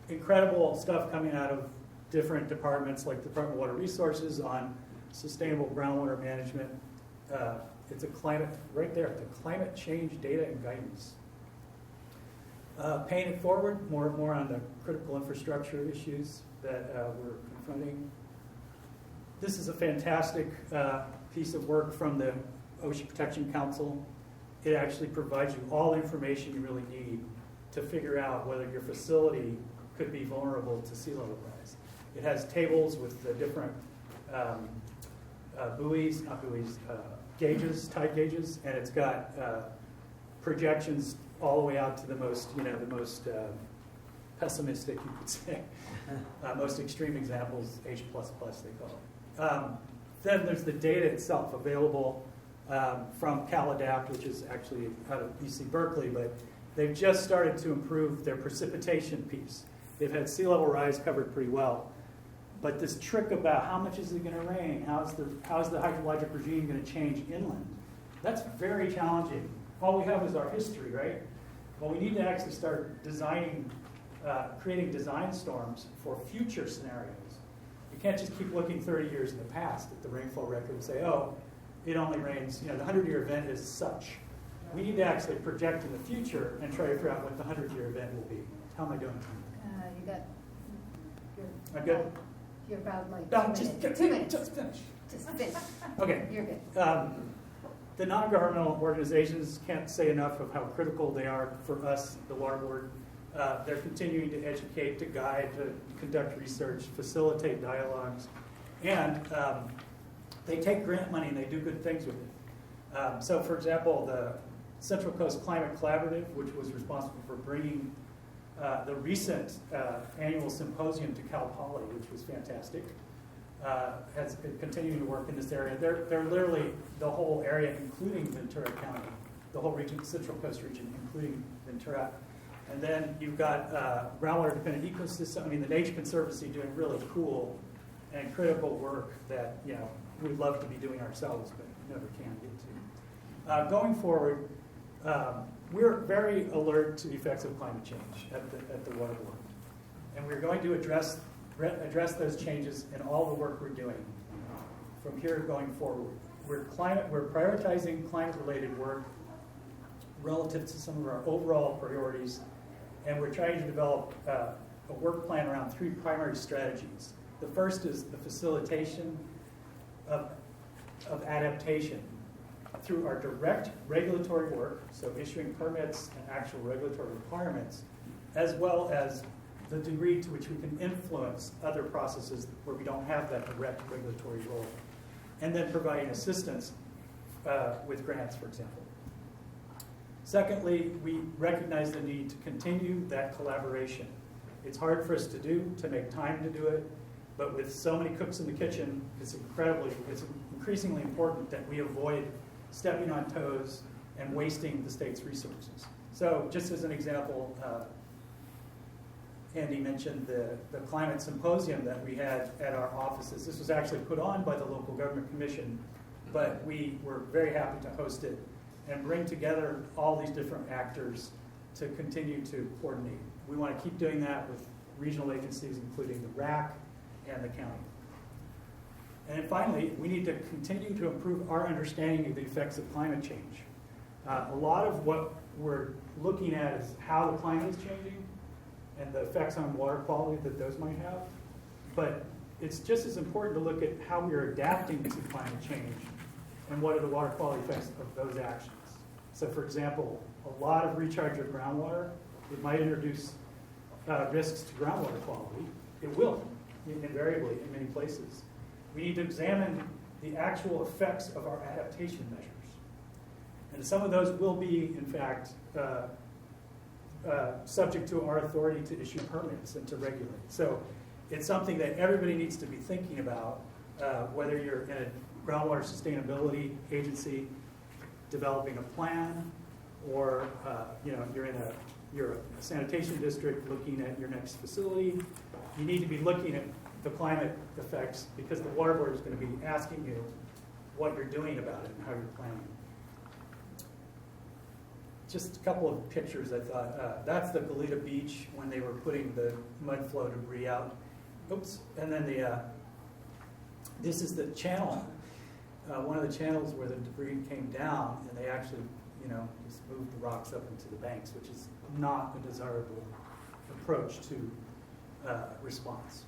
Incredible stuff coming out of different departments like the Department of Water Resources on sustainable groundwater management. It's a climate, right there, the climate change data and guidance. Paying it forward, more on the critical infrastructure issues that we're confronting. This is a fantastic piece of work from the Ocean Protection Council. It actually provides you all the information you really need to figure out whether your facility could be vulnerable to sea level rise. It has tables with the different gauges, tide gauges, and it's got projections all the way out to the most, pessimistic, you could say, most extreme examples, H++, they call it. Then there's the data itself available from CalAdapt, which is actually out of UC Berkeley, but they've just started to improve their precipitation piece. They've had sea level rise covered pretty well. But this trick about how much is it going to rain, how's the hydrologic regime going to change inland, that's very challenging. All we have is our history, right? Well, we need to actually start designing, creating design storms for future scenarios. You can't just keep looking 30 years in the past at the rainfall record and say, oh, it only rains, the 100-year event is such. We need to actually project in the future and try to figure out what the 100-year event will be. How am I doing? I'm good? You're about like No, 2 just minutes. 2 minutes. Just finish. Just finish. Okay. You're good. The non-governmental organizations can't say enough of how critical they are for us, the Water Board. They're continuing to educate, to guide, to conduct research, facilitate dialogues, and they take grant money and they do good things with it. So, for example, the Central Coast Climate Collaborative, which was responsible for bringing the recent annual symposium to Cal Poly, which was fantastic, has been continuing to work in this area. They're literally the whole area, including Ventura County, the whole region, Central Coast region, including Ventura. And then you've got groundwater dependent ecosystem. The Nature Conservancy doing really cool and critical work that we'd love to be doing ourselves, but never can get to. Going forward, we're very alert to the effects of climate change at the Water Board, and we're going to address those changes in all the work we're doing from here going forward. We're prioritizing climate-related work relative to some of our overall priorities, and we're trying to develop a work plan around 3 primary strategies. The first is the facilitation of adaptation through our direct regulatory work, so issuing permits and actual regulatory requirements, as well as the degree to which we can influence other processes where we don't have that direct regulatory role, and then providing assistance with grants, for example. Secondly, we recognize the need to continue that collaboration. It's hard for us to do, to make time to do it, but with so many cooks in the kitchen, it's increasingly important that we avoid stepping on toes and wasting the state's resources. So just as an example, Andy mentioned the climate symposium that we had at our offices. This was actually put on by the local government commission, but we were very happy to host it and bring together all these different actors to continue to coordinate. We want to keep doing that with regional agencies, including the WRAC and the county. And then finally, we need to continue to improve our understanding of the effects of climate change. A lot of what we're looking at is how the climate is changing and the effects on water quality that those might have. But it's just as important to look at how we are adapting to climate change and what are the water quality effects of those actions. So for example, a lot of recharge of groundwater, it might introduce risks to groundwater quality. It will, invariably, in many places. We need to examine the actual effects of our adaptation measures. And some of those will be, in fact, subject to our authority to issue permits and to regulate. So it's something that everybody needs to be thinking about, whether you're in a groundwater sustainability agency developing a plan, or you're a sanitation district looking at your next facility. You need to be looking at the climate effects, because the Water Board is going to be asking you what you're doing about it and how you're planning. Just a couple of pictures I thought. That's the Goleta Beach when they were putting the mud flow debris out. Oops. And then this is the channel, one of the channels where the debris came down, and they actually, just moved the rocks up into the banks, which is not a desirable approach to response.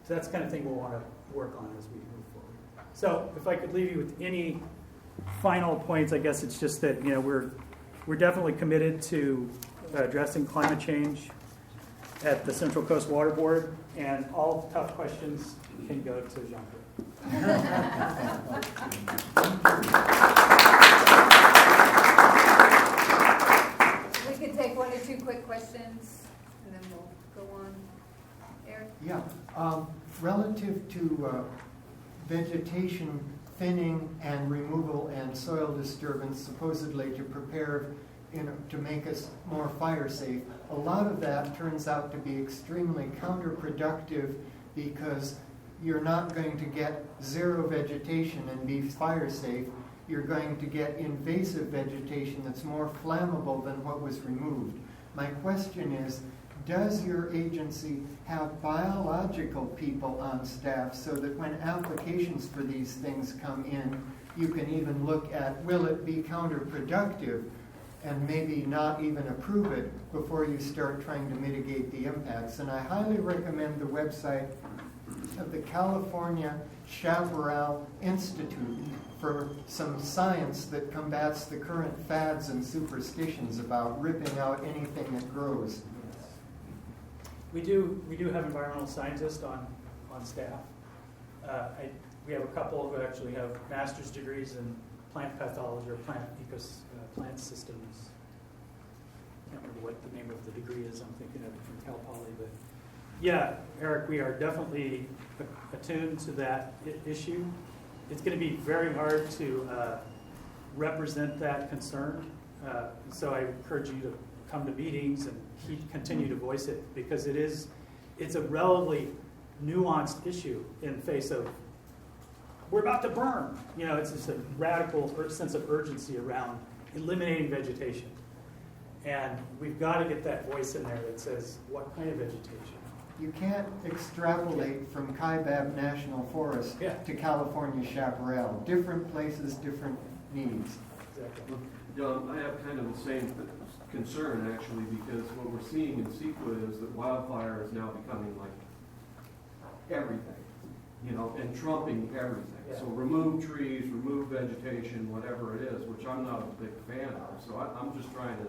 So that's the kind of thing we'll want to work on as we move forward. So if I could leave you with any final points, I guess it's just that we're definitely committed to addressing climate change at the Central Coast Water Board, and all tough questions can go to Jean-Pierre. questions, and then we'll go on. Eric? Yeah, relative to vegetation thinning and removal and soil disturbance, supposedly to prepare, to make us more fire safe, a lot of that turns out to be extremely counterproductive because you're not going to get zero vegetation and be fire safe. You're going to get invasive vegetation that's more flammable than what was removed. My question is, does your agency have biological people on staff so that when applications for these things come in, you can even look at, will it be counterproductive, and maybe not even approve it before you start trying to mitigate the impacts? And I highly recommend the website of the California Chaparral Institute for some science that combats the current fads and superstitions about ripping out anything that grows. We do have environmental scientists on staff. We have a couple who actually have master's degrees in plant pathology or plant systems. I can't remember what the name of the degree is. I'm thinking of it from Cal Poly, but yeah, Eric, we are definitely attuned to that issue. It's going to be very hard to represent that concern. So I encourage you to come to meetings and continue to voice it, because it's a relatively nuanced issue in face of, we're about to burn. It's just a radical sense of urgency around eliminating vegetation. And we've got to get that voice in there that says, what kind of vegetation? You can't extrapolate from Kaibab National Forest to California Chaparral. Different places, different needs. Exactly. John, I have kind of the same concern, actually, because what we're seeing in Sequoia is that wildfire is now becoming like everything, and trumping everything. Yeah. So remove trees, remove vegetation, whatever it is, which I'm not a big fan of. So I'm just trying to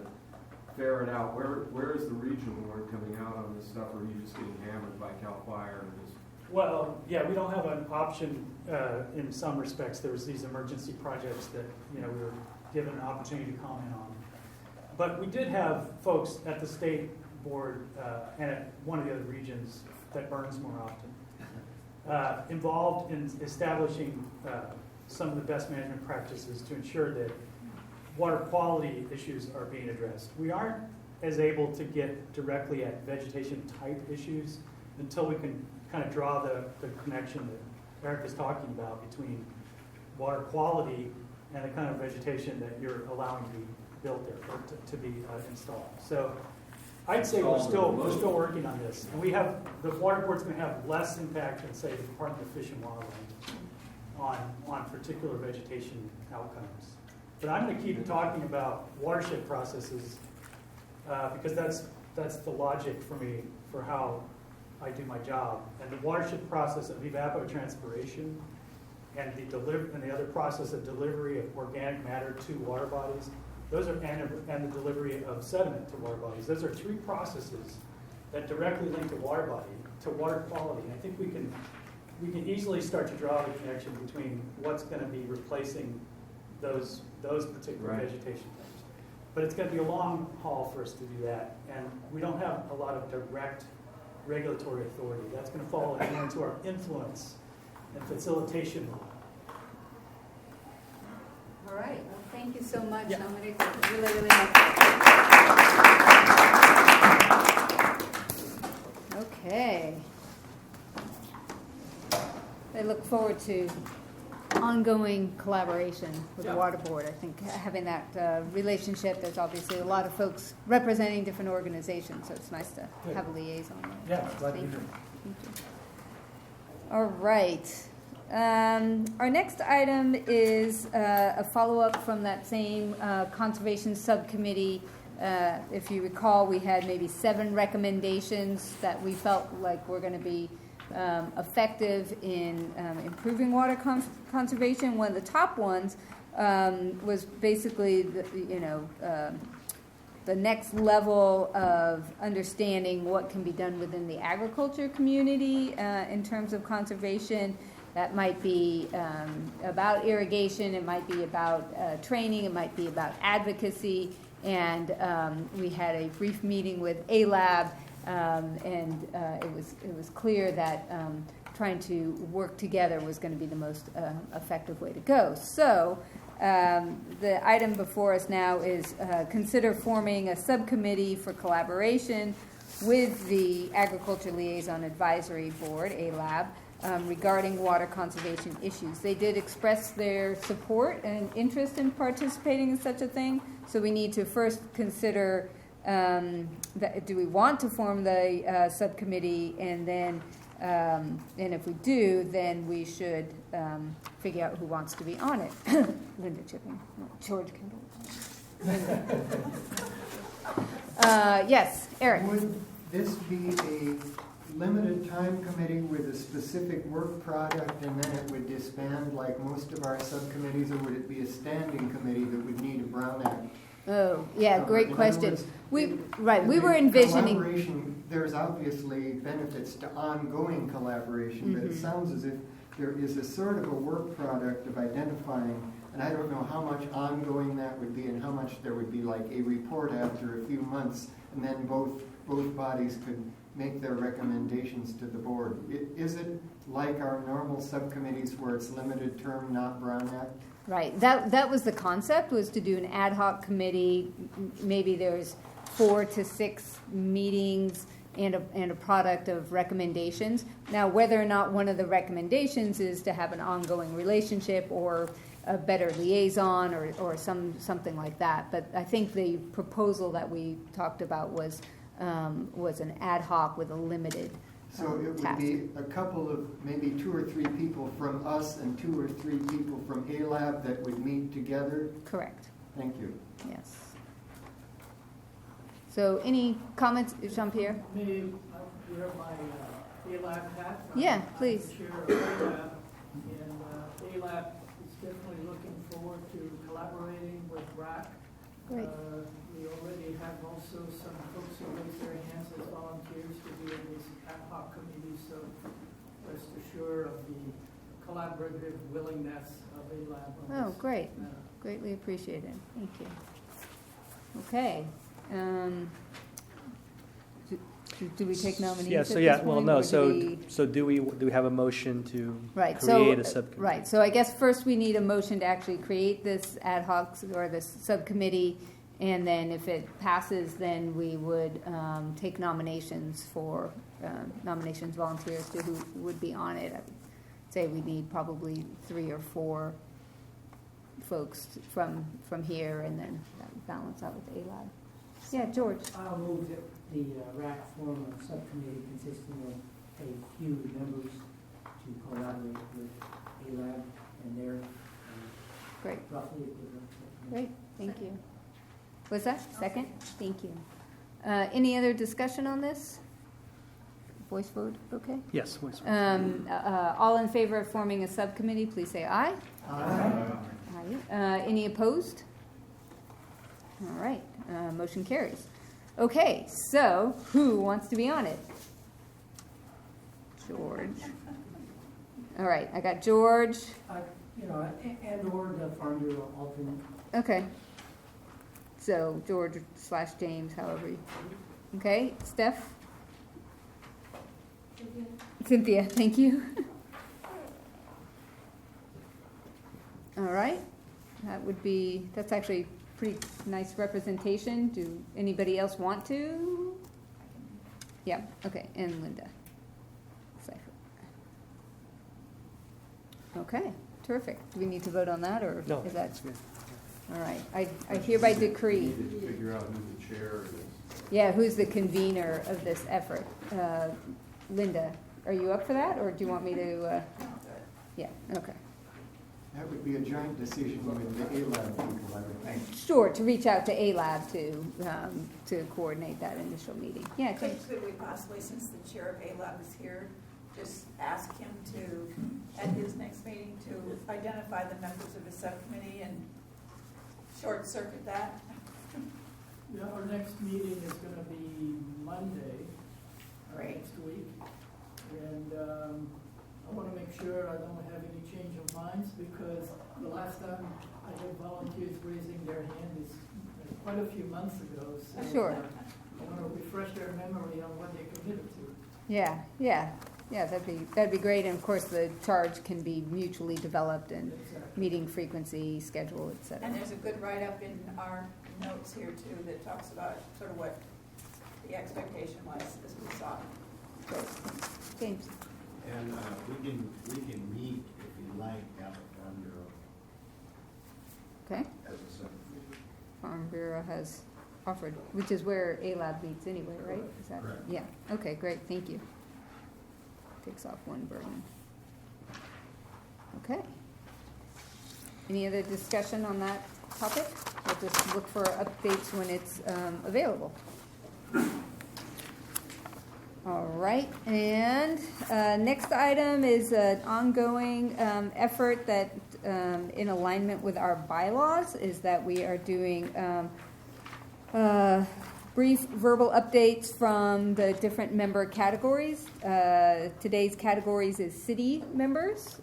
ferret out where is the regional board coming out on this stuff, or are you just getting hammered by CAL FIRE and just? Well, yeah, we don't have an option in some respects. There's these emergency projects that we were given an opportunity to comment on. But we did have folks at the state board and at one of the other regions that burns more often involved in establishing some of the best management practices to ensure that water quality issues are being addressed. We aren't as able to get directly at vegetation type issues until we can kind of draw the connection that Eric is talking about between water quality and the kind of vegetation that you're allowing to be built there, or to be installed. So I'd say we're still working on this. And the water board's going to have less impact than, say, the Department of Fish and Wildlife on particular vegetation outcomes. But I'm going to keep talking about watershed processes because that's the logic for me for how I do my job. And the watershed process of evapotranspiration and the other process of delivery of organic matter to water bodies, those are and the delivery of sediment to water bodies. Those are three processes that directly link the water body to water quality. And I think we can easily start to draw the connection between what's going to be replacing those particular vegetation types. But it's going to be a long haul for us to do that, and we don't have a lot of direct regulatory authority. That's going to fall into our influence and facilitation role. All right. Well, thank you so much, Dominic. Really, really helpful. Okay. I look forward to ongoing collaboration with the water board. I think having that relationship, there's obviously a lot of folks representing different organizations, so it's nice to have a liaison there. Yeah, glad to be here. Thank you. All right. Our next item is a follow-up from that same conservation subcommittee. If you recall, we had maybe 7 recommendations that we felt like were going to be effective in improving water conservation. One of the top ones was basically the next level of understanding what can be done within the agriculture community in terms of conservation. That might be about irrigation, it might be about training, it might be about advocacy, And we had a brief meeting with ALAB, and it was clear that trying to work together was going to be the most effective way to go. So the item before us now is consider forming a subcommittee for collaboration with the Agriculture Liaison Advisory Board, ALAB, regarding water conservation issues. They did express their support and interest in participating in such a thing, so we need to first consider do we want to form the subcommittee, and then and if we do, then we should figure out who wants to be on it. Linda Chipping, George Kendall. Yes, Eric. Would this be a limited time committee with a specific work product and then it would disband like most of our subcommittees, or would it be a standing committee that would need a Brown Act? Oh, yeah, great question. We were envisioning. Collaboration, there's obviously benefits to ongoing collaboration, but it sounds as if there is a sort of a work product of identifying, and I don't know how much ongoing that would be and how much there would be like a report after a few months, and then both bodies could make their recommendations to the board. Is it like our normal subcommittees where it's limited term, not Brown Act? Right. That was the concept, was to do an ad hoc committee. Maybe there's 4 to 6 meetings and a product of recommendations. Now, whether or not one of the recommendations is to have an ongoing relationship or a better liaison or something like that. But I think the proposal that we talked about was an ad hoc with a limited So it would be a couple of, maybe 2 or 3 people from us and 2 or 3 people from ALAB that would meet together? Correct. Thank you. Yes. So any comments, Jean-Pierre? May I wear my ALAB hat? Yeah, please. I'm the chair of ALAB, and ALAB is definitely looking forward to collaborating with WRAC. Great. We already have also some folks who raise their hands as volunteers to be in these ad hoc committees, so rest assured of the collaborative willingness of ALAB. Oh, great. Greatly appreciated. Thank you. Okay. Do we take nominees? Yeah. at So this yeah. point, Well, no. or So do we have a motion to Right. create a subcommittee? Right. So I guess first we need a motion to actually create this ad hoc or this subcommittee, and then if it passes, then we would take nominations for volunteers to who would be on it. I would say we need probably 3 or 4 folks from here, and then that would balance out with ALAB. Yeah, George. I'll move that the WRAC form a subcommittee consisting of a few members to collaborate with ALAB and their Great. roughly equivalent. Great, thank you. Was that second? Thank you. Any other discussion on this? Voice vote, okay? Yes, voice vote. All in favor of forming a subcommittee, please say aye. Aye. Aye. Any opposed? All right, motion carries. Okay, so who wants to be on it? George. All right, I got George. And or the Farm Bureau alternate. Okay. So George / James, however you. Okay, Steph? Cynthia, thank you. All right, that's actually pretty nice representation. Do anybody else want to? Yeah, okay, and Linda. Okay, terrific. Do we need to vote on that, or No, is that? that's good. All right, I hereby decree. We need to figure out who the chair is. Yeah, who's the convener of this effort? Linda, are you up for that, or do you want me to? Yeah, okay. That would be a joint decision with the ALAB people, I would think. Sure, to reach out to ALAB to coordinate that initial meeting. Yeah, James. Could we possibly, since the chair of ALAB is here, just ask him to, at his next meeting, to identify the members of his subcommittee and short circuit that? Yeah, our next meeting is going to be Monday, next week, and I want to make sure I don't have any change of minds, because the last time I had volunteers raising their hand is quite a few months ago, so. Sure. I want to refresh their memory on what they committed to. Yeah, that'd be great, and of course, the charge can be mutually developed and meeting frequency, schedule, et cetera. And there's a good write-up in our notes here too that talks about sort of what the expectation was as we saw it. Great. James? And we can meet if you like at the Farm Bureau Okay. as a subcommittee. Farm Bureau has offered, which is where A-Lab meets anyway, right? Is that, Correct. yeah, okay, great, thank you. Takes off one burden. Okay. Any other discussion on that topic? We'll just look for updates when it's available. All right, and next item is an ongoing effort that, in alignment with our bylaws, is that we are doing brief verbal updates from the different member categories. Today's categories is city members.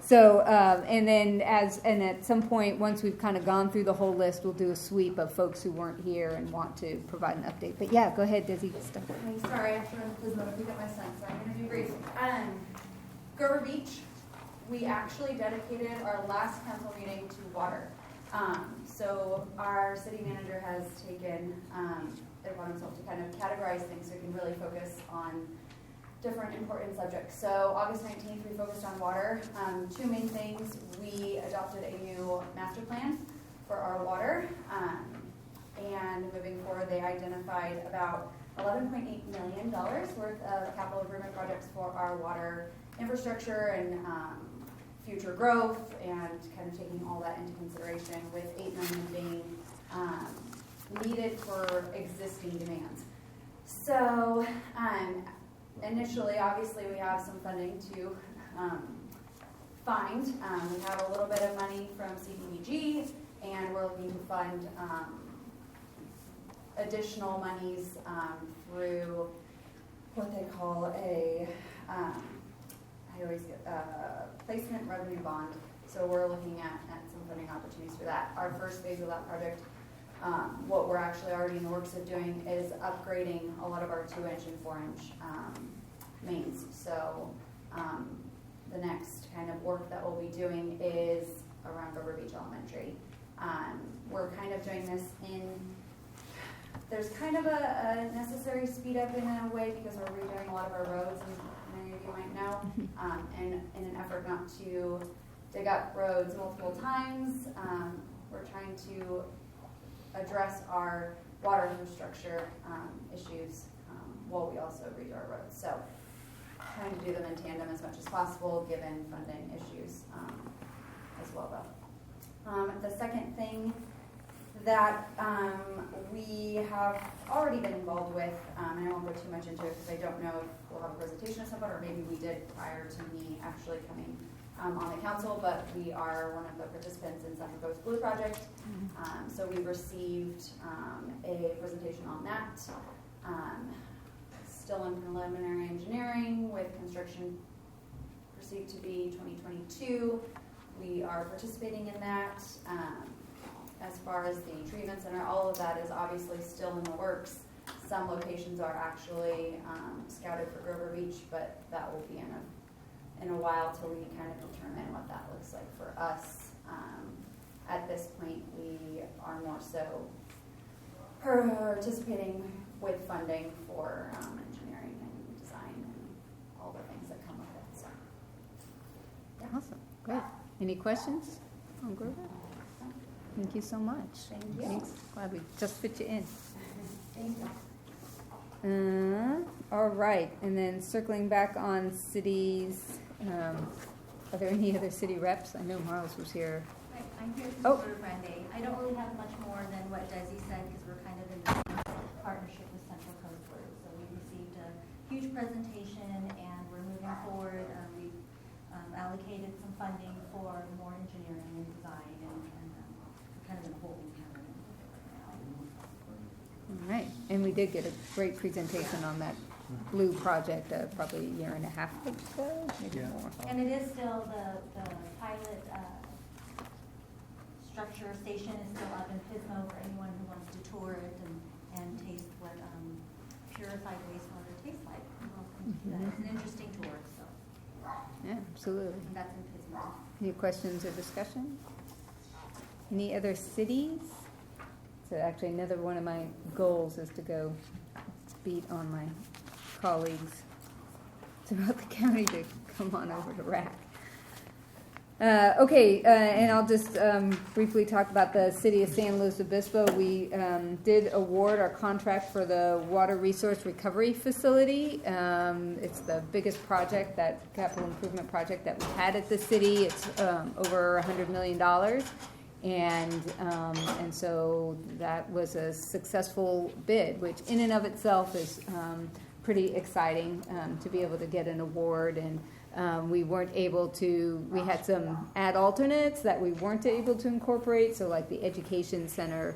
So, and then at some point, once we've kind of gone through the whole list, we'll do a sweep of folks who weren't here and want to provide an update. But yeah, go ahead, Desi. Hey, sorry, I have to run to Pismo to pick up my son, so I'm going to do brief. Grover Beach, we actually dedicated our last council meeting to water. So our city manager has taken it upon himself to kind of categorize things so we can really focus on different important subjects. So August 19th, we focused on water. Two main things. We adopted a new master plan for our water. And moving forward, they identified about $11.8 million worth of capital improvement projects for our water infrastructure and future growth, and kind of taking all that into consideration, with $8 million being needed for existing demands. So initially, obviously, we have some funding to find. We have a little bit of money from CDBG, and we're looking to fund additional monies through what they call a placement revenue bond. So we're looking at some funding opportunities for that. Our first phase of that project, what we're actually already in the works of doing, is upgrading a lot of our 2-inch and 4-inch mains. So the next kind of work that we'll be doing is around River Beach Elementary. We're kind of doing this there's kind of a necessary speed up in a way, because we're redoing a lot of our roads, and many of you might know, and in an effort not to dig up roads multiple times, we're trying to address our water infrastructure issues while we also redo our roads. So trying to do them in tandem as much as possible, given funding issues as well, though. The second thing that we have already been involved with, and I won't go too much into it because I don't know if we'll have a presentation of something, or maybe we did prior to me actually coming on the council, but we are one of the participants in Central Coast Blue Project. So we received a presentation on that. Still in preliminary engineering, with construction perceived to be 2022. We are participating in that. As far as the treatment center, all of that is obviously still in the works. Some locations are actually scouted for Grover Beach, but that will be in a while till we kind of determine what that looks like for us. At this point, we are more so participating with funding for engineering and design and all the things that come with it. So, yeah. Awesome, great. Any questions on Grover? Thank you so much. Thank you. Thanks. Glad we just fit you in. Thank you. All right, and then circling back on cities, are there any other city reps? I know Miles was here. Right, I'm here to support Brandy. I don't really have much more than what Desi said, because we're kind of in the partnership with Central Coast Blue. So we received a huge presentation, and we're moving forward. We've allocated some funding for more engineering and design, and kind of in a holding pattern right now. All right, and we did get a great presentation on that blue project probably a year and a half ago, maybe more. And it is still the pilot structure station is still up in Pismo for anyone who wants to tour it and taste what purified wastewater tastes like. You're welcome to do that. It's an interesting tour, so. Yeah, absolutely. And that's in Pismo. Any questions or discussion? Any other cities? So actually, another one of my goals is to go beat on my colleagues throughout the county to come on over to WRAC. And I'll just briefly talk about the City of San Luis Obispo. We did award our contract for the Water Resource Recovery Facility. It's the biggest project, that capital improvement project that we've had at the city. It's over $100 million. And so that was a successful bid, which in and of itself is pretty exciting to be able to get an award. And we weren't able to, we had some ad alternates that we weren't able to incorporate, so like the education center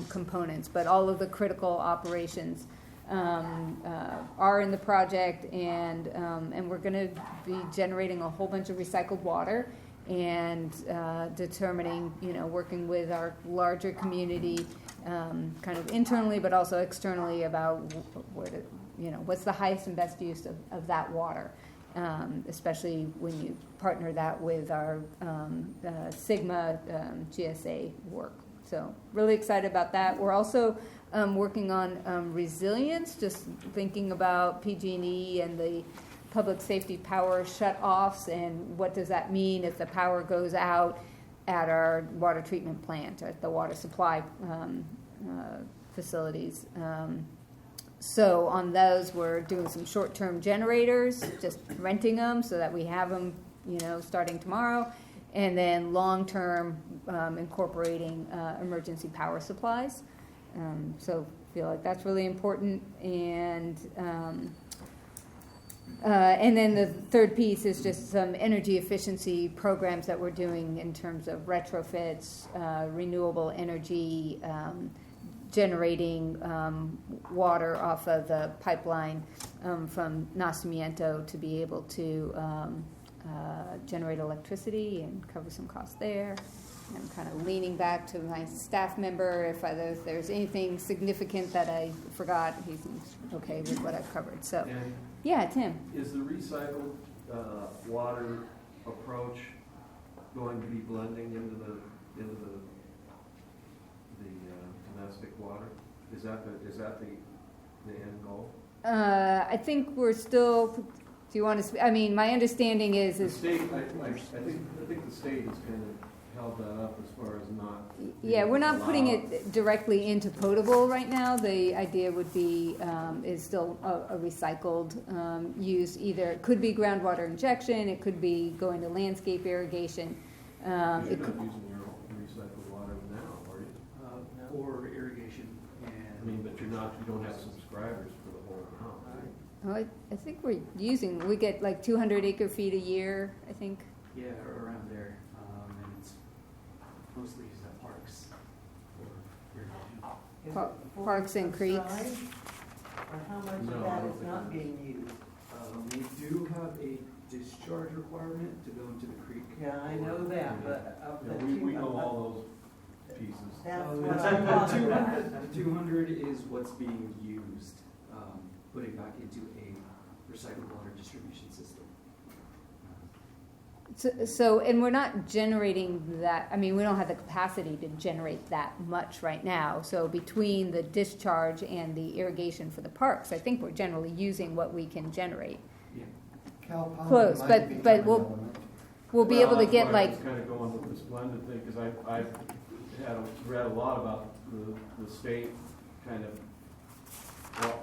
components, but all of the critical operations are in the project, and we're going to be generating a whole bunch of recycled water and determining, working with our larger community, kind of internally but also externally, about what's the highest and best use of that water. Especially when you partner that with our Sigma GSA work. So really excited about that. We're also working on resilience, just thinking about PG&E and the public safety power shut-offs, and what does that mean if the power goes out at our water treatment plant, at the water supply facilities. So on those, we're doing some short-term generators, just renting them so that we have them, starting tomorrow, and then long-term incorporating emergency power supplies. So I feel like that's really important. And then the third piece is just some energy efficiency programs that we're doing in terms of retrofits, renewable energy, generating water off of the pipeline from Nacimiento to be able to generate electricity and cover some costs there. I'm kind of leaning back to my staff member if there's anything significant that I forgot. He's okay with what I've covered. So, And yeah, Tim. is the recycled water approach going to be blending into the domestic water? Is that the end goal? I think we're still. Do you want to? I mean, my understanding is the state. I think the state has kind of held that up as far as not. Yeah, we're not putting it directly into potable right now. The idea would be is still a recycled use. Either it could be groundwater injection, it could be going to landscape irrigation. You're not using your recycled water now, are you? For irrigation. I mean, but you don't have subscribers for the whole account, right? Well, I think we get like 200 acre feet a year, I think. Yeah, around there. And it's mostly used at parks for irrigation. Parks and creeks. Or how much of that is not being used? We do have a discharge requirement to go into the creek. Yeah, I know that, but of the we know all those pieces. That's the what I'm talking about. 200 is what's being used, putting back into a recycled water distribution system. So, and we're not generating that. I mean, we don't have the capacity to generate that much right now. So between the discharge and the irrigation for the parks, I think we're generally using what we can generate. Yeah. Close, but we'll be able to get like. I was kind of going with this blended thing because I've read a lot about the state kind of,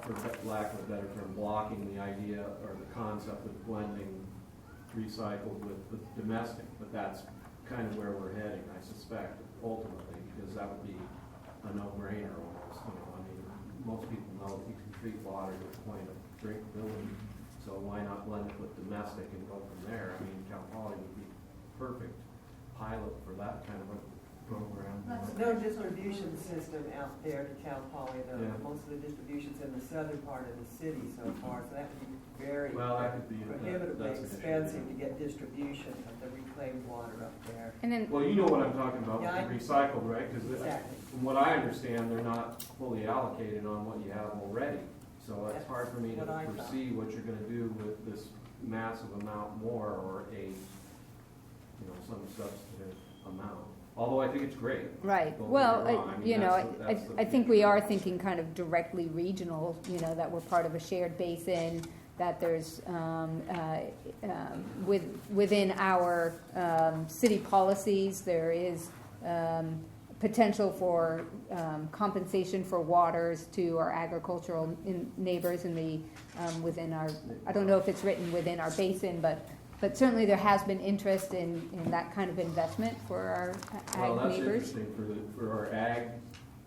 for lack of a better term, blocking the idea or the concept of blending recycled with domestic, but that's kind of where we're heading, I suspect, ultimately, because that would be a no-brainer almost. I mean, most people know that you can treat water to the point of drinkability, so why not blend it with domestic and go from there? I mean, Cal Poly would be perfect pilot for that kind of a program. No distribution system out there to Cal Poly, though. Yeah. Most of the distribution's in the southern part of the city so far, so that would be very Well, that could be, prohibitively that's an issue. expensive to get distribution of the reclaimed water up there. And then, Well, you know what I'm talking about, Yeah, with the recycled, right? Because Exactly. from what I understand, they're not fully allocated on what you have already. So it's That's hard for me to what I thought. foresee what you're gonna do with this massive amount more, or some substantive amount. Although I think it's great. right, Don't get me well, wrong. I mean, that's the I think we are thinking kind of directly regional, that we're part of a shared basin, that there's, within our city policies, there is potential for compensation for waters to our agricultural neighbors in the, within our, I don't know if it's written within our basin, but certainly there has been interest in that kind of investment for our Well, ag that's neighbors. interesting for our ag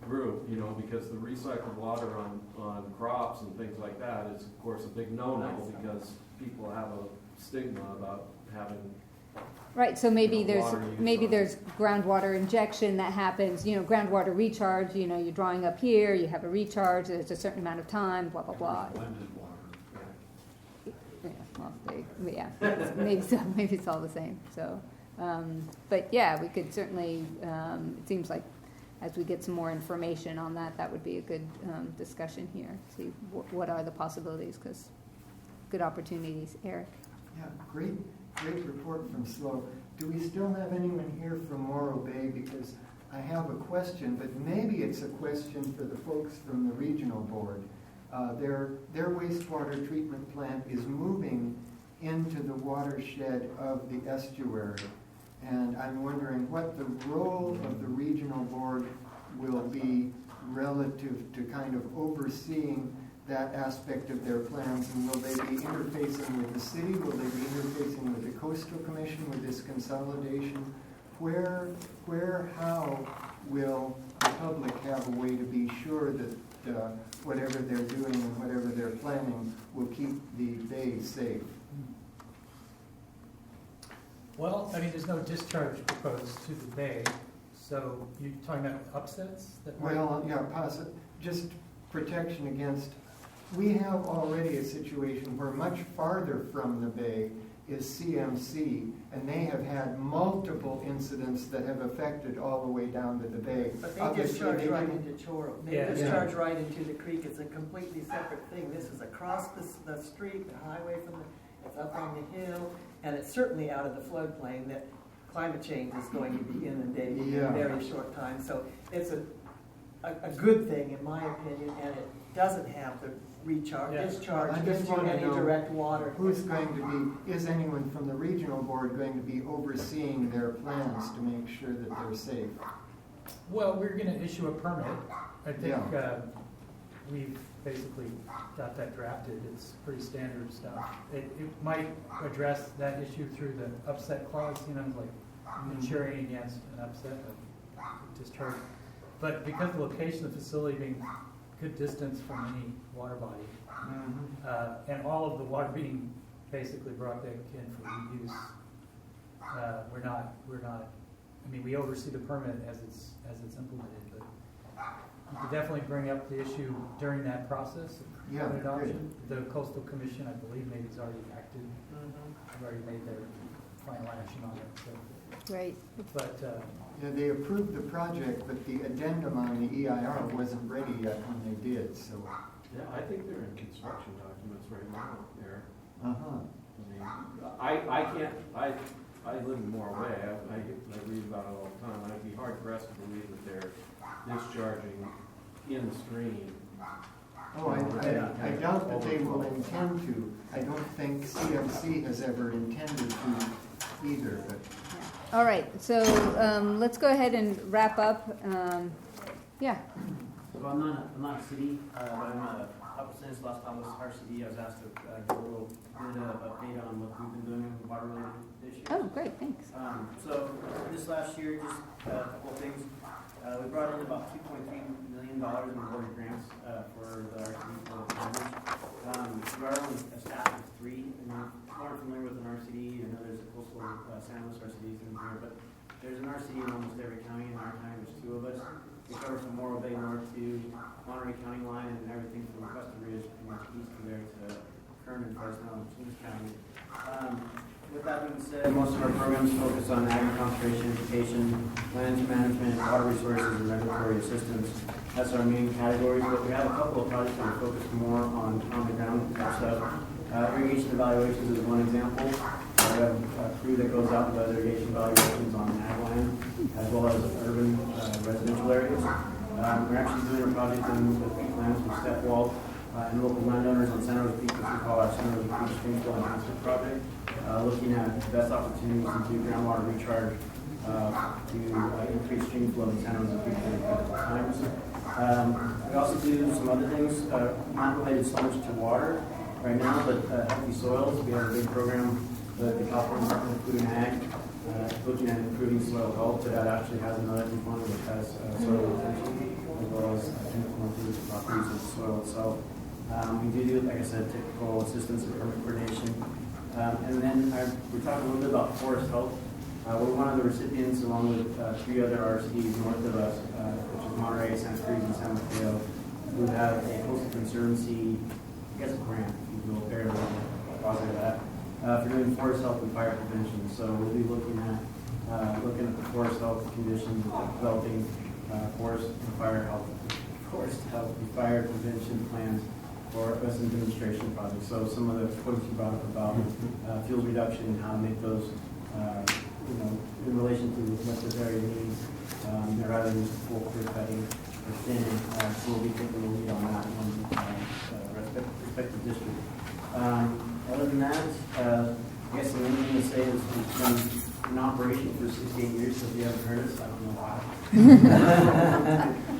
group, because the recycled water on crops and things like that is, of course, a big no-no, because people have a stigma about having. Right, so maybe water use there's groundwater injection that happens, groundwater recharge, you're drawing up here, you have a recharge, there's a certain amount of time, blah, blah, blah. Blended water. Maybe it's all the same, so, but yeah, we could certainly, it seems like as we get some more information on that, that would be a good discussion here, see what are the possibilities, because good opportunities. Eric? Yeah, great report from SLO. Do we still have anyone here from Morro Bay? Because I have a question, but maybe it's a question for the folks from the regional board. Their wastewater treatment plant is moving into the watershed of the estuary. And I'm wondering what the role of the regional board will be relative to kind of overseeing that aspect of their plans, and will they be interfacing with the city? Will they be interfacing with the Coastal Commission with this consolidation? How will the public have a way to be sure that whatever they're doing and whatever they're planning will keep the bay safe? Well, there's no discharge proposed to the bay, so you're talking about upsets? Well, yeah, just protection against. We have already a situation where much farther from the bay is CMC, and they have had multiple incidents that have affected all the way down to the bay. But they discharge right into Choro. They discharge right into the creek. It's a completely separate thing. This is across the street, the highway it's up on the hill, and it's certainly out of the floodplain that climate change is going to be inundating in a very short time. So it's a good thing, in my opinion, and it doesn't have the discharge into any direct water. Who's going to be, is anyone from the regional board going to be overseeing their plans to make sure that they're safe? Well, we're going to issue a permit. I think we've basically got that drafted. It's pretty standard stuff. It might address that issue through the upset clause, like insuring against an upset of discharge. But because the location of the facility being good distance from any water body, and all of the water being basically brought back in for reuse, we're not. We oversee the permit as it's implemented, but you could definitely bring up the issue during that process of adoption. The Coastal Commission, I believe, maybe has already acted. They've already made their final action on it. So. Right. But they approved the project, but the addendum on the EIR wasn't ready yet when they did. So yeah, I think they're in construction documents right now, Eric. I can't. I live in Morro Bay. I read about it all the time. I'd be hard pressed to believe that they're discharging in the stream. I doubt that they will intend to. I don't think CMC has ever intended to either. But. All right, so let's go ahead and wrap up. Yeah. So I'm not a city, but I'm since last time was RCD. I was asked to give a little bit of update on what we've been doing with water-related issues. Oh, great, thanks. So this last year, just a couple of things. We brought in about $2.3 million in awarded grants for the RCD for farmers. We are only a staff of 3, and we're more familiar with an RCD. I know there's a coastal San Luis RCDs in here, but There's an RCD in almost every county. In our county, there's 2 of us. We cover from Morro Bay north to Monterey County line and everything from Custom Ridge pretty much east of there to Kerman, Fresno, and Kings County. With that being said, most of our programs focus on ag conservation, education, land management, water resources, and regulatory assistance. That's our main categories, but we have a couple of projects that are focused more on the ground type stuff. Irrigation evaluations is one example. We have a crew that goes out and does irrigation evaluations on ag land, as well as urban residential areas. We're actually doing a project with peat lands with Stepwall and local landowners on Santa Rosa Peak, which we call our Santa Rosa Peak Stream Flow Enhancement Project, looking at best opportunities to do groundwater recharge to increase stream flow in Santa Rosa Peak at critical times. We also do some other things, not related so much to water right now, but healthy soils. We have a big program with the California Department of Food and Ag, looking at improving soil health, but that actually has another component which has soil retention, as well as influences the properties of the soil itself. We do, like I said, typical assistance and permit coordination. And then we're talking a little bit about forest health. We're one of the recipients, along with 3 other RCDs north of us, which is Monterey, Santa Cruz, and San Mateo, who have a coastal conservancy, I guess, grant, if you will, barely positive that, for doing forest health and fire prevention. So we'll be looking at the forest health conditions, developing forest and fire health and fire prevention plans for us in demonstration projects. So some of the points you brought up about fuel reduction and how to make those, in relation to necessary needs, rather than full clear cutting or thinning. So we'll be taking the lead on that one, respective district. Other than that, I guess the main thing to say is we've been in operation for 68 years, so if you haven't heard us, I don't know why.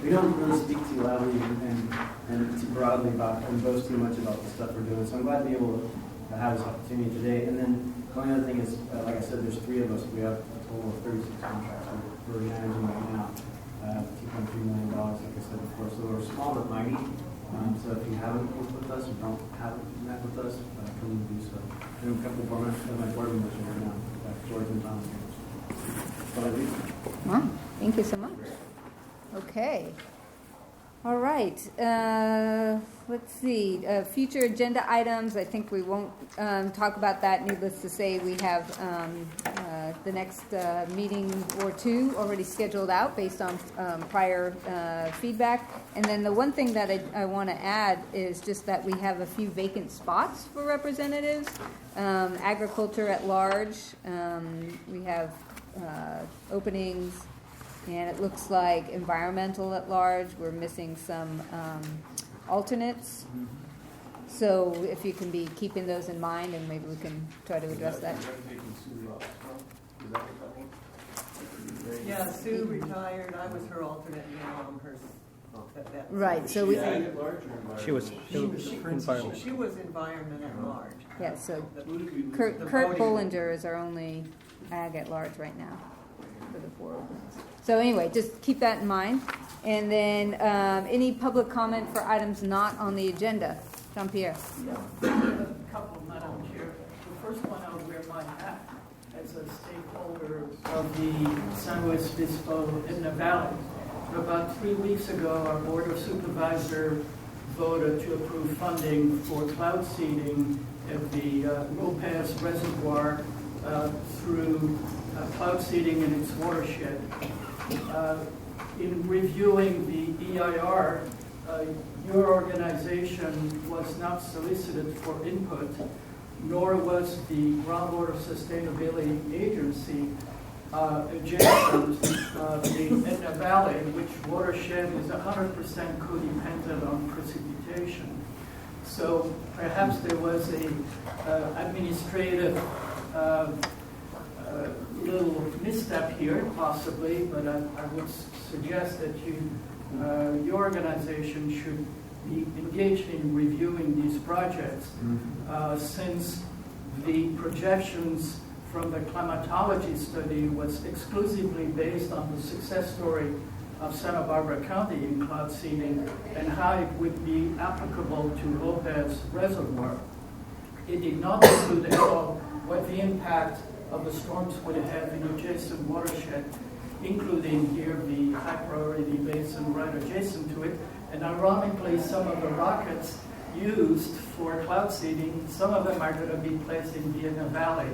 We don't really speak too loudly and too broadly about and boast too much about the stuff we're doing. So I'm glad to be able to have this opportunity today. And then the only other thing is, like I said, there's 3 of us. We have a total of 36 contracts we're managing right now. $2.3 million, like I said before. So we're small but mighty. So if you haven't worked with us or haven't met with us, come and do so. And a couple of my board members right now, George and Tom. Well, thank you so much. Okay. All right. Let's see. Future agenda items. I think we won't talk about that. Needless to say, we have the next meeting or 2 already scheduled out based on prior feedback. And then the one thing that I want to add is just that we have a few vacant spots for representatives. Agriculture at large. We have openings. And it looks like environmental at large, we're missing some alternates. So if you can be keeping those in mind, and maybe we can try to address that. Yeah, Sue retired. I was her alternate now on her. Right, so we. She was environment. She was environment at large. Yeah, so Kurt Bollinger is our only ag at large right now for the 4 openings. So anyway, just keep that in mind. And then any public comment for items not on the agenda? Jean-Pierre. Yeah, a couple, Madam Chair. The first one, I'll wear my hat as a stakeholder of the San Luis Obispo in the Valley. About 3 weeks ago, our Board of Supervisors voted to approve funding for cloud seeding of the Lopez Reservoir through cloud seeding in its watershed. In reviewing the EIR, your organization was not solicited for input, nor was the Groundwater Sustainability Agency adjacent the Etna Valley, which watershed is 100% codependent on precipitation. So perhaps there was a administrative little misstep here, possibly, but I would suggest that your organization should be engaged in reviewing these projects, since the projections from the climatology study was exclusively based on the success story of Santa Barbara County in cloud seeding and how it would be applicable to Lopez Reservoir. It did not include at all what the impact of the storms would have in adjacent watershed, including here the high priority basin right adjacent to it. And ironically, some of the rockets used for cloud seeding, some of them are going to be placed in Vienna Valley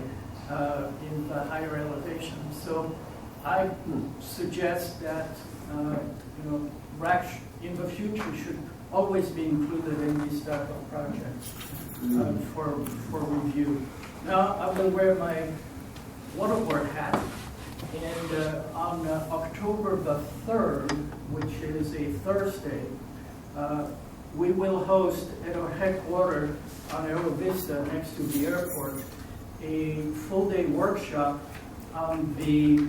in the higher elevation. So I suggest that WRAC in the future should always be included in these type of projects for review. Now I will wear my water board hat, and on October the 3rd, which is a Thursday, we will host at our headquarters on Aero Vista next to the airport a full-day workshop on the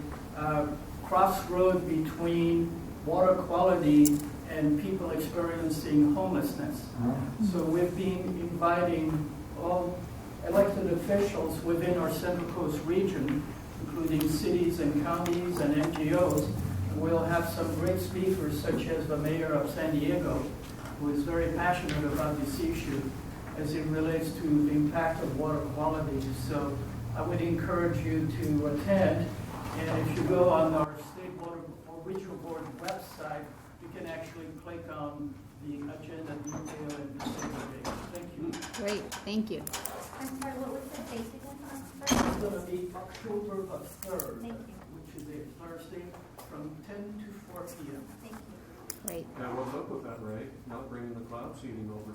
crossroad between water quality and people experiencing homelessness. So we've been inviting all elected officials within our Central Coast region, including cities and counties and NGOs. We'll have some great speakers such as the mayor of San Diego, who is very passionate about this issue as it relates to the impact of water quality. So I would encourage you to attend. And if you go on our State Water or Regional Board website, you can actually click on the agenda detail and save the date. Thank you. Great, thank you. I'm sorry, what was the date again? It's going to be October the 3rd, Thank you. which is a Thursday from 10 to 4 p.m. Thank you. Great. Now, what's up with that, Ray? Not bringing the cloud seeding over.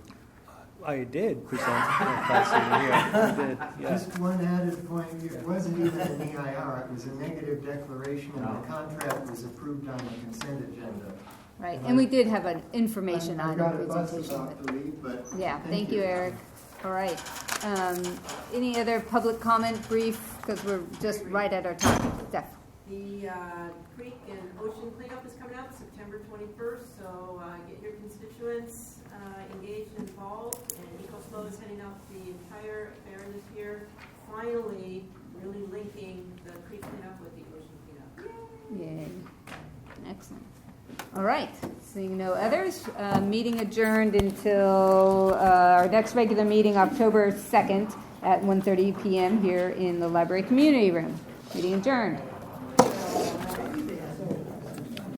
I did present cloud seeding here. I did, yeah. Just one added point, it wasn't even an EIR, it was a negative declaration, and the contract was approved on the consent agenda. Right, and we did have an information I've on got the a bus presentation. about to leave, but Yeah, thank you, Eric. All right. Any other public comment brief, because we're just right at our time. Steph. The creek and ocean cleanup is coming up September 21st, so get your constituents engaged and involved. And EcoFlow is heading up the entire affair this year, finally really linking the creek cleanup with the ocean cleanup. Yay. Excellent. All right. Seeing no others, meeting adjourned until our next regular meeting, October 2nd at 1:30 p.m. here in the library community room. Meeting adjourned.